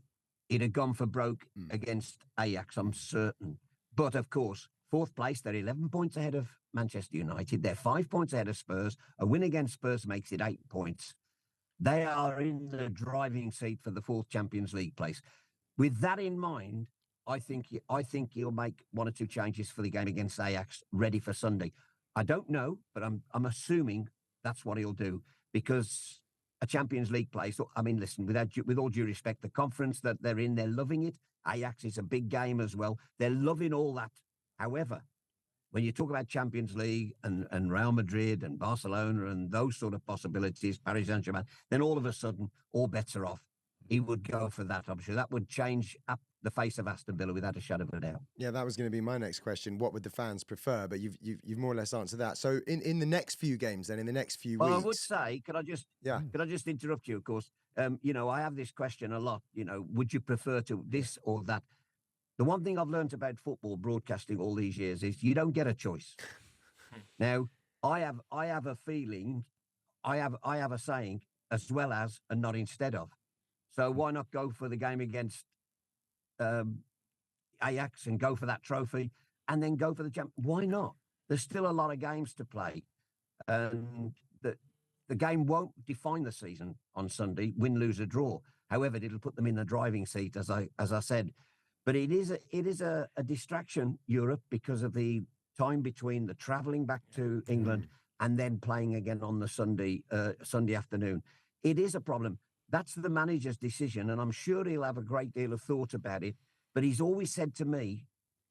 he'd have gone for broke against Ajax, I'm certain. But, of course, 4th place, they're 11 points ahead of Manchester United. They're 5 points ahead of Spurs. A win against Spurs makes it 8 points. They are in the driving seat for the 4th Champions League place. With that in mind, I think he'll make 1 or 2 changes for the game against Ajax, ready for Sunday. I don't know, but I'm assuming that's what he'll do, because a Champions League place. I mean, listen, with all due respect, the conference that they're in, they're loving it. Ajax is a big game as well. They're loving all that. However, when you talk about Champions League and Real Madrid and Barcelona and those sort of possibilities, Paris Saint-Germain, then all of a sudden, all bets are off. He would go for that, I'm sure. That would change up the face of Aston Villa without a shadow of a doubt. Yeah, that was going to be my next question. What would the fans prefer? But you've more or less answered that. So in the next few games, then in the next few weeks, I would say, could I just interrupt you? Of course, I have this question a lot. Would you prefer to this or that? The one thing I've learned about football broadcasting all these years is you don't get a choice. Now, I have a feeling, I have a saying, as well as and not instead of. So why not go for the game against Ajax and go for that trophy, and then go for the champ? Why not? There's still a lot of games to play, and the game won't define the season on Sunday. Win, lose, or draw. However, it'll put them in the driving seat, as I said. But it is a distraction, Europe, because of the time between the travelling back to England and then playing again on the Sunday afternoon. It is a problem. That's the manager's decision, and I'm sure he'll have a great deal of thought about it. But he's always said to me,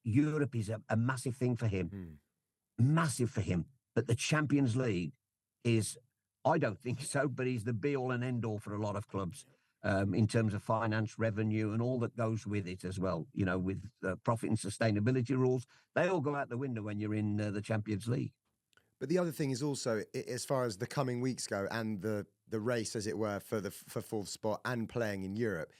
Europe is a massive thing for him. Massive for him. But the Champions League is, I don't think so, but he's the be-all and end-all for a lot of clubs in terms of finance, revenue, and all that goes with it as well. With profit and sustainability rules, they all go out the window when you're in the Champions League. But the other thing is also, as far as the coming weeks go and the race, as it were, for 4th spot and playing in Europe,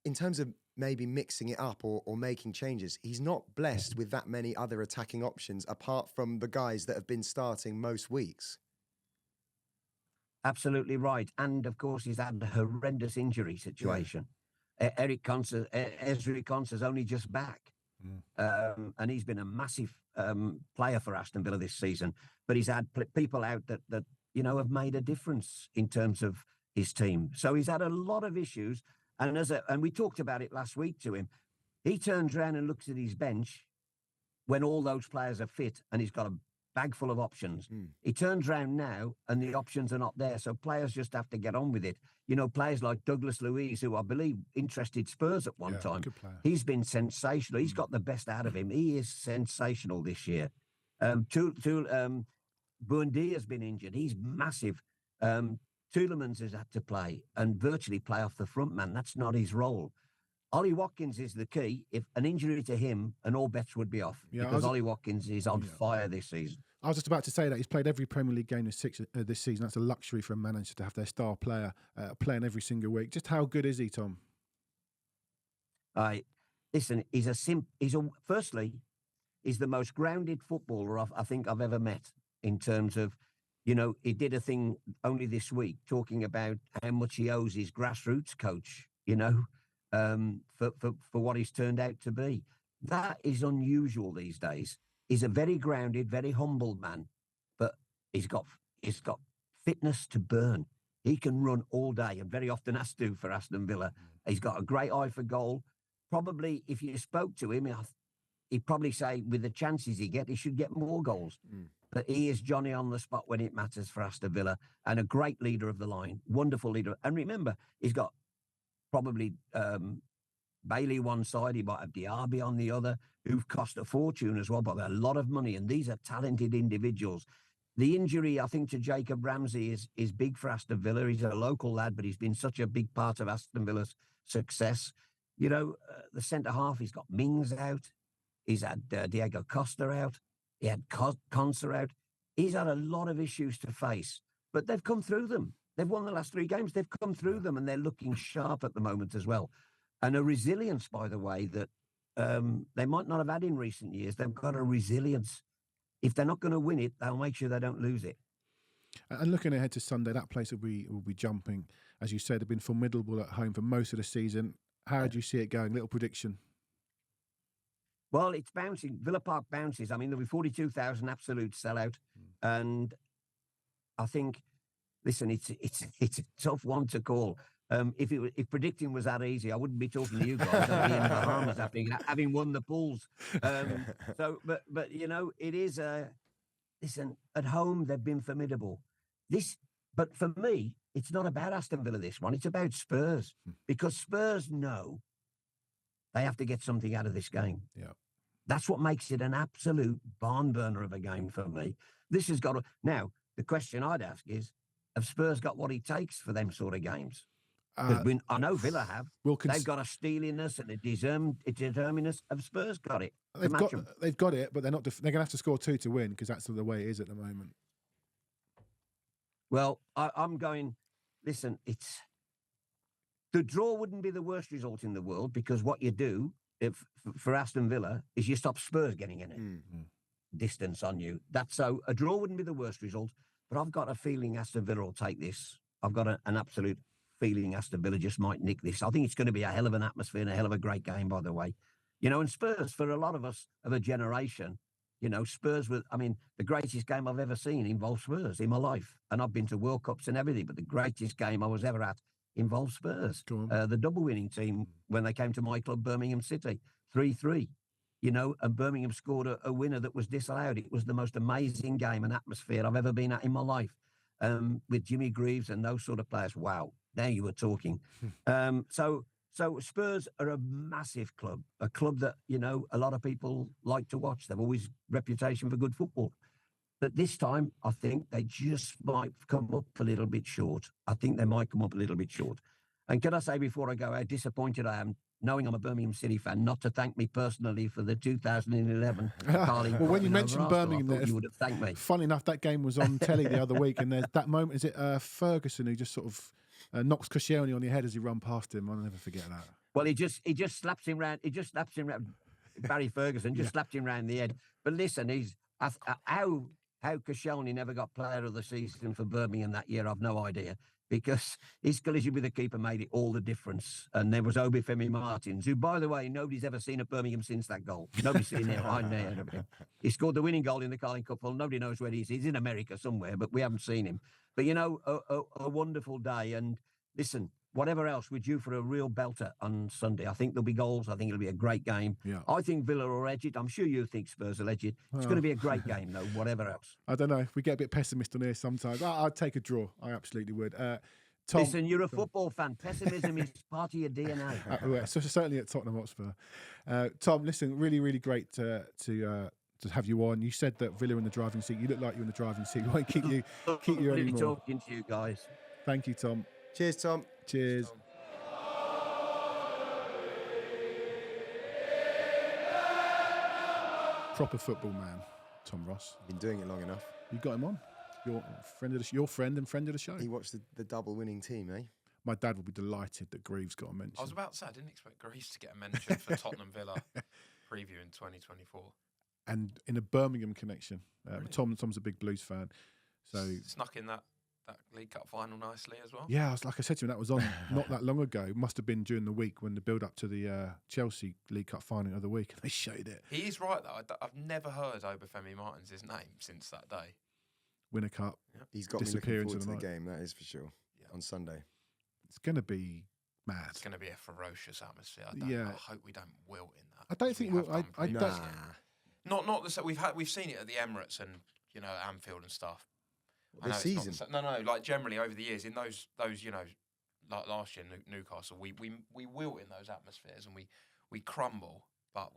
in terms of maybe mixing it up or making changes, he's not blessed with that many other attacking options apart from the guys that have been starting most weeks. Absolutely right. And, of course, he's had a horrendous injury situation. Yeah. Ezri Konsa's only just back. And he's been a massive player for Aston Villa this season. But he's had people out that have made a difference in terms of his team. So he's had a lot of issues. And we talked about it last week to him. He turns around and looks at his bench when all those players are fit and he's got a bag full of options. He turns around now and the options are not there. So players just have to get on with it. Players like Douglas Luiz, who I believe interested Spurs at one time. He's been sensational. He's got the best out of him. He is sensational this year. Buendia has been injured. He's massive. Tielemans has had to play and virtually play off the front man. That's not his role. Ollie Watkins is the key. If an injury to him, and all bets would be off, because Ollie Watkins is on fire this season. I was just about to say that he's played every Premier League game this season. That's a luxury for a manager to have their star player playing every single week. Just how good is he, Tom? Listen, firstly, he's the most grounded footballer I think I've ever met in terms of, You know, he did a thing only this week talking about how much he owes his grassroots coach, you know, for what he's turned out to be. That is unusual these days. He's a very grounded, very humble man, but he's got fitness to burn. He can run all day and very often has to for Aston Villa. He's got a great eye for goal. Probably, if you spoke to him, he'd probably say with the chances he should get more goals. But he is Johnny on the spot when it matters for Aston Villa and a great leader of the line, wonderful leader. And remember, he's got probably Bailey one side, he might have Diaby on the other, who've cost a fortune as well, but a lot of money. And these are talented individuals. The injury, I think, to Jacob Ramsey is big for Aston Villa. He's a local lad, but he's been such a big part of Aston Villa's success. You know, the centre-half, he's got Mings out. He's had Diego Costa out. He had Konsa out. He's had a lot of issues to face, but they've come through them. They've won the last 3 games. They've come through them, and they're looking sharp at the moment as well. And a resilience, by the way, that they might not have had in recent years. They've got a resilience. If they're not going to win it, they'll make sure they don't lose it. And looking ahead to Sunday, that place will be jumping. As you said, they've been formidable at home for most of the season. How do you see it going? Little prediction. Well, it's bouncing. Villa Park bounces. I mean, there'll be 42,000 absolute sellout. And I think, listen, it's a tough one to call. If predicting was that easy, I wouldn't be talking to you guys. I'd be in the Bahamas after having won the pools. But you know, it is listen, at home they've been formidable. But for me, it's not about Aston Villa, this one. It's about Spurs, because Spurs know they have to get something out of this game. Yeah. That's what makes it an absolute barn burner of a game for me. This has got to... Now, the question I'd ask is, have Spurs got what it takes for them sort of games? I know Villa have. They've got a steeliness and a determinedness. Have Spurs got it? They've got it, but they're not. They're going to have to score 2 to win, because that's the way it is at the moment. Well, I'm going... Listen, the draw wouldn't be the worst result in the world, because what you do for Aston Villa is you stop Spurs getting any distance on you. So a draw wouldn't be the worst result, but I've got a feeling Aston Villa will take this. I've got an absolute feeling Aston Villa just might nick this. I think it's going to be a hell of an atmosphere and a hell of a great game, by the way. You know, and Spurs, for a lot of us of a generation, you know, Spurs were, I mean, the greatest game I've ever seen involved Spurs in my life. And I've been to World Cups and everything, but the greatest game I was ever at involved Spurs. The double winning team when they came to my club, Birmingham City, 3-3. You know, and Birmingham scored a winner that was disallowed. It was the most amazing game and atmosphere I've ever been at in my life. With Jimmy Greaves and those sort of players. Wow, there you were talking. So Spurs are a massive club, a club that, you know, a lot of people like to watch. They've always reputation for good football. But this time, I think they just might come up a little bit short. And can I say before I go how disappointed I am, knowing I'm a Birmingham City fan, not to thank me personally for the 2011 Carling. Well, when you mentioned Birmingham, you would have thanked me. Funny enough, that game was on telly the other week, and there's that moment, is it Ferguson who just sort of knocks Koscielny on the head as he run past him? I'll never forget that. Well, he just slaps him round. He just slaps him round. Barry Ferguson just slapped him round the head. But listen, how Koscielny never got Player of the Season for Birmingham that year, I've no idea. Because his collision with the keeper made it all the difference. And there was Obafemi Martins, who, by the way, nobody's ever seen at Birmingham since that goal. Nobody's seen him. I know. He scored the winning goal in the Carling Cup. Well, nobody knows where he is. He's in America somewhere, but we haven't seen him. But, you know, a wonderful day. And listen, whatever else, we're due for a real belter on Sunday. I think there'll be goals. I think it'll be a great game. Yeah. I think Villa will edge it. I'm sure you think Spurs will edge it. It's going to be a great game, though, whatever else. I don't know. We get a bit pessimist on here sometimes. I'd take a draw. I absolutely would. Tom, listen, you're a football fan. Pessimism is part of your DNA. So certainly at Tottenham Hotspur. Tom, listen, really, really great to have you on. You said that Villa in the driving seat. You look like you're in the driving seat. We won't keep you anymore. Talking to you guys. Thank you, Tom. Cheers, Tom. Cheers. Proper football man, Tom Ross. Been doing it long enough. You got him on. Your friend and friend of the show. He watched the double winning team, eh? My dad will be delighted that Greaves got a mention. I was about to say, I didn't expect Greaves to get a mention for Tottenham Villa preview in 2024. And in a Birmingham connection, Tom's a big Blues fan. So Snuck in that League Cup final nicely as well. yeah, like I said to him, that was on not that long ago. It must have been during the week when the build up to the Chelsea League Cup final of the week, and they showed it. He is right though. I've never heard Obafemi Martins' name since that day. Win a cup. He's got me looking Disappear forward into to the the night. game, that is for sure, on Sunday. It's going to be mad. It's going to be a ferocious atmosphere. Yeah. I hope we don't wilt in that. I don't 'cause we think have we'll. I done pretty don't. badly. Not the we've seen it at the Emirates and Anfield and stuff. I This know it's season? not no, like generally over the years in those like last year Newcastle, we wilt in those atmospheres and we crumble, but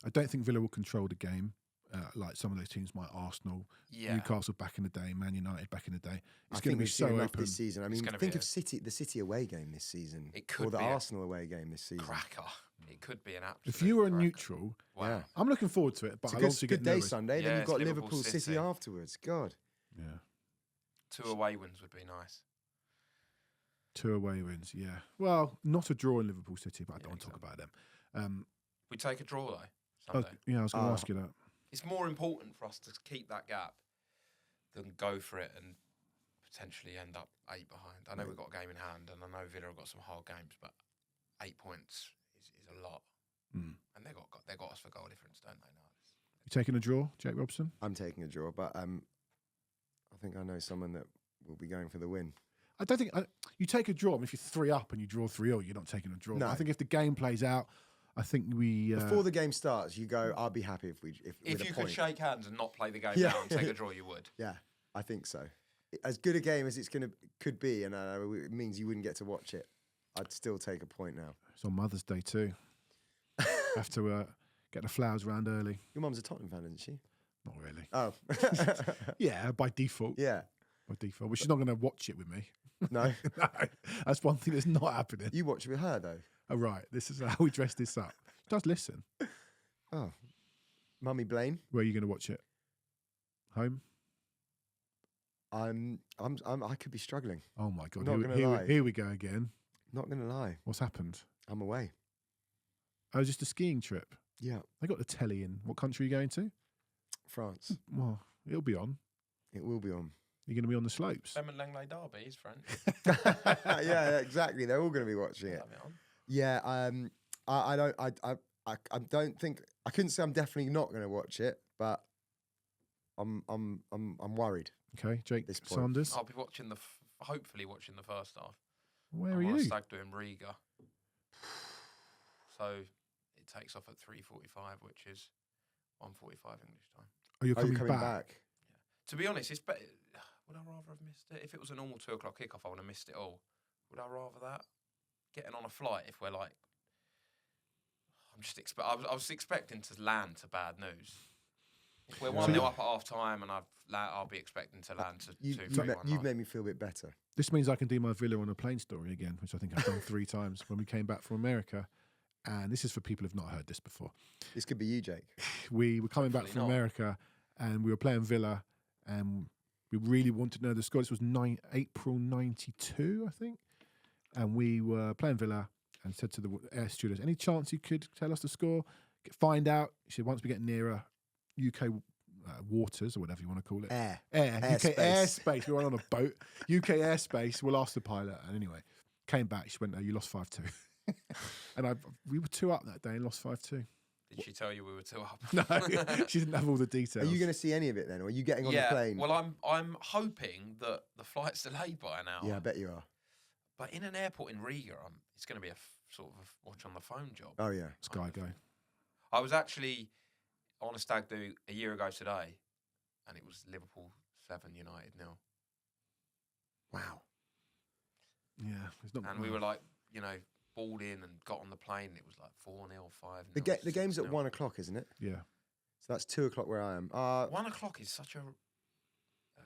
I don't think Villa will control the game like some of those teams might. Arsenal, Newcastle back in the day, Man United back in the day. It's going to be so open this season. I mean, gonna think be of the City away game this season. It could or the be Arsenal away game this season. cracker. It could be an absolute. If you were a cracker. neutral, Wow. Yeah. I'm looking forward to it. But It's a I'll good, also good get day nervous. Sunday. Yeah, Then you've got it's Liverpool Liverpool City City. afterwards. God. Yeah, 2 away wins would be nice. 2 away wins. Yeah, well, not a draw in Liverpool City, but I don't want to talk about them. We take a draw though. Oh, Sunday. yeah, I was going to ask you that. It's more important for us to keep that gap than go for it and potentially end up 8 behind. I know we've got a game in hand, and I know Villa have got some hard games, but 8 points is a lot. Mm. And they got us for goal difference, don't they? Now You taking a draw, Jake Robson? I'm taking a draw, but I think I know someone that will be going for the win. I don't think you take a draw. I mean, if you're 3 up and you draw 3-0, you're not taking a draw. No. I think if the game plays out, I think we Before the game starts, you go, I'll be happy if with if a you point. could shake hands and not play the game Yeah. now and take a draw, you would. Yeah, I think so. As good a game as could be, and it means you wouldn't get to watch it, I'd still take a point now. It's on Mother's Day too. Have to get the flowers round early. Your mum's a Tottenham fan, isn't she? Not really. Oh. Yeah, by default. Yeah. By default. But she's not going to watch it with me. No. No, that's one thing that's not happening. You watch it with her, though. Oh, right. This is how we dress this up. She does listen. Oh. Mummy Blaine. Where are you going to watch it? Home? I could be struggling. Oh, my God. Not gonna lie. Here we go again. Not going to lie. What's happened? I'm away. Oh, just a skiing trip. Yeah. They got the telly in. What country are you going to? France. Well, it'll be on. It will be on. You're going to be on the slopes. Clement Langley Derby is French. Yeah, exactly. They're all going to be watching it. Have it on. Yeah. I don't think I couldn't say I'm definitely not going to watch it, but I'm worried. Okay, Jake This point. Sanders. I'll be watching hopefully watching the first half. Where are I'm on a you? stag do in Riga. So it takes off at 3:45, which is 1:45 English time. Oh, you're Are coming, you coming back? back? To be honest, it's better. Would I rather have missed it? If it was a normal 2 o'clock kickoff, I would have missed it all. Would I rather that? Getting on a flight if we're like, I was expecting to land to bad news. If we're 1-0 up at half time and I'll be expecting to land to 2-3-1. You've made me feel a bit better. This means I can do my Villa on a plane story again, which I think I've done 3 times when we came back from America. And this is for people who've not heard this before. This could be you, Jake. We were coming back Hopefully from not. America and we were playing Villa and we really wanted to know the score. This was April 92, I think. And we were playing Villa and said to the air stewardess, any chance you could tell us the score? Find out. She said, once we get nearer UK waters or whatever you want to call it. Air. UK airspace. We were on a boat. UK airspace. We'll ask the pilot. And anyway, came back. She went, no, you lost 5-2. And we were 2 up that day and lost 5-2. Did she tell you we were 2 up? No, she didn't have all the details. Are you going to see any of it then, or are you getting on the plane? Well, I'm hoping that the flight's delayed by an hour. Yeah, I bet you are. But in an airport in Riga, it's going to be a sort of a watch on the phone job. Oh yeah. Sky go. I was actually on a stag do a year ago today, and it was Liverpool 7, United 0. Wow. Yeah, it's not. And we were like, balled in and got on the plane. It was like 4-0, 5-0. The game's at 6-0. 1 o'clock, isn't it? Yeah, So that's 2 o'clock where I am. 1 o'clock is such a.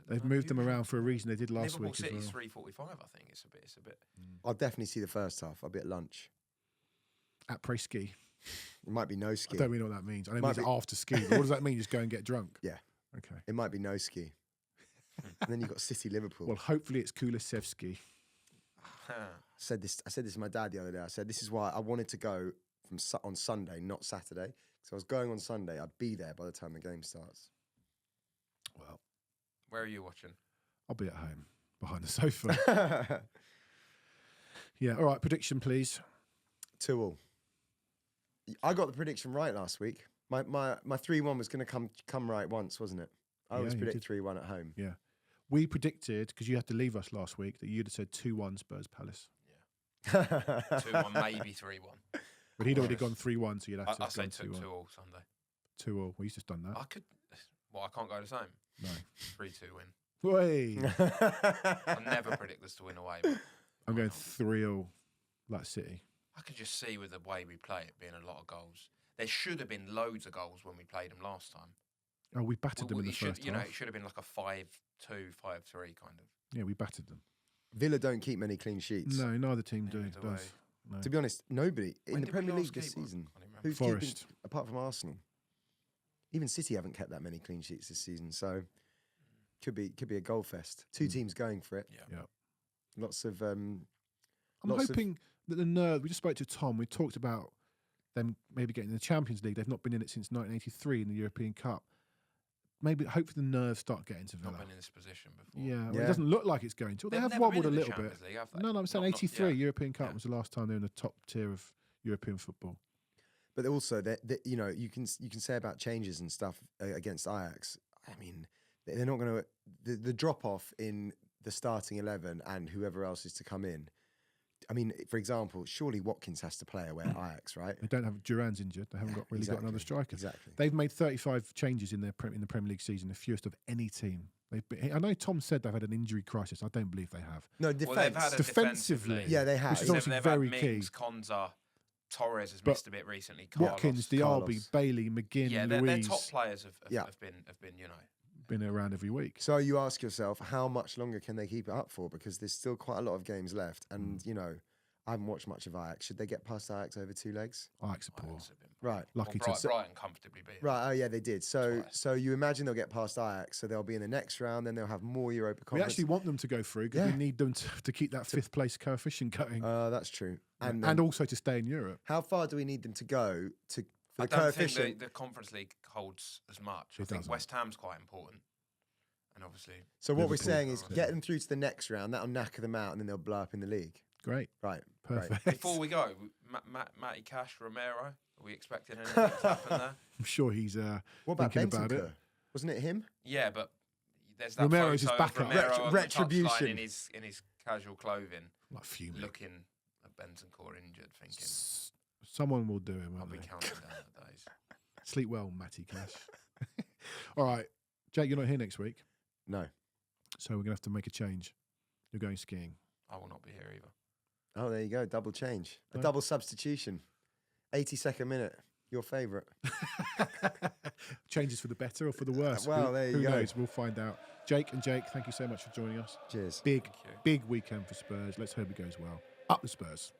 they've moved them around for a reason. They did last Liverpool week City's as well. 3:45. I think it's a bit. I'll definitely see the first half. I'll be at lunch. At pre-ski. It might be no I ski. don't really know what that means. I know it Might means be- after ski. But what does that mean? Just go and get drunk? Yeah. Okay. It might be no ski. And then you've got City Liverpool. Well, hopefully it's Kulusevski. I said this to my dad the other day. I said this is why I wanted to go on Sunday, not Saturday. So I was going on Sunday. I'd be there by the time the game starts. Well, Where are you watching? I'll be at home behind the sofa. Yeah. All right. Prediction, please. 2-2. I got the prediction right last week. My 3-1 was going to come right once, wasn't it? I always you predict 3-1 at home. Yeah. We predicted, because you had to leave us last week, that you'd have said 2-1 Spurs Palace. 2-1, maybe 3-1. But he'd already gone 3-1, so you'd have to I have say gone 2-2 2-1. all Sunday. 2-2. Well, he's just done that. I could. Well, I can't go the same. No. 3-2 win. Way. I never predict us to win away. But I'm going 3-0, like City. I could just see with the way we play it being a lot of goals. There should have been loads of goals when we played them last time. Oh, we battered them in the should, first half. it should have been like a 5-2, 5-3 kind of. Yeah, we battered them. Villa don't keep many clean sheets. No, neither team Neither does. do No. To be honest, nobody in When the did we Premier last League this keep one? season. I can't even Who's Forest. keeping, apart from Arsenal? Even City haven't kept that many clean sheets this season, so could be a goal fest. Two teams going for it. Yeah. Lots of. I'm lots of- hoping that the nerve. We just spoke to Tom. We talked about them maybe getting in the Champions League. They've not been in it since 1983 in the European Cup. Maybe hopefully the nerves start getting to Villa. Not been in this position before. Yeah, well, Yeah. it doesn't look like it's going to. They They've have never wobbled a been in the little bit. Champions League, have they? No, I'm saying Not- 83 yeah. European Cup Yeah. was the last time they were in the top tier of European football. But also, you know, you can say about changes and stuff against Ajax. I mean, they're not going to the drop off in the starting 11 and whoever else is to come in. I mean, for example, surely Watkins has to play away at Ajax, right? They don't have Duran's injured. They haven't Yeah, got another striker. Exactly. They've made 35 changes in the Premier League season, the fewest of any team. I know Tom said they've had an injury crisis. I don't believe they have. No, Well, defense. they've had a Defensively. Yeah, they have. Which is obviously they've very had key. Mings, Konza, Torres has But missed a bit recently. Carlos. Watkins, Diaby, Carlos. Bailey, McGinn, Yeah, their Louise top players have Yeah. been, you know. been around every week. So you ask yourself, how much longer can they keep it up for? Because there's still quite a lot of games left, and you know, I haven't watched much of Ajax. Should they get past Ajax over 2 legs? Ajax are poor. Ajax have been- Right. Lucky Well, to. Brighton comfortably beat. Right. Oh yeah, they did. So Twice. so you imagine they'll get past Ajax, so they'll be in the next round, then they'll have more Europa We Conference. actually want them to go through because Yeah. we need them to keep that 5th place coefficient going, That's true. And and also to stay in Europe. how far do we need them to go for I the don't think coefficient? the Conference League holds as much. I It think doesn't. West Ham's quite important, and obviously So what we're Liverpool. saying is Yeah. get them through to the next round. That'll knacker them out, and then they'll blow up in the league. Great, Right. perfect. before we go, Matty Cash, Romero. Are we expecting anything to happen there? I'm sure he's What about thinking about Bentancur? it. Wasn't it him? Yeah, but there's that Romero's his photo backup. of Romero on the Retribution. touchline in his casual clothing, Like fuming. looking at Bentancur injured, thinking Someone will do him, I'll won't be they? counting down the days. Sleep well, Matty Cash. All right, Jake, you're not here next week, No. so we're gonna have to make a change. You're going skiing. I will not be here either. Oh, there you go. Double change. A No. double substitution. 82nd minute. Your favourite. Changes for the better or for the worse? well, there you who go. knows? We'll find out. Jake, thank you so much for joining us. Cheers. Big, Thank you. big weekend for Spurs. Let's hope it goes well. Up the Spurs.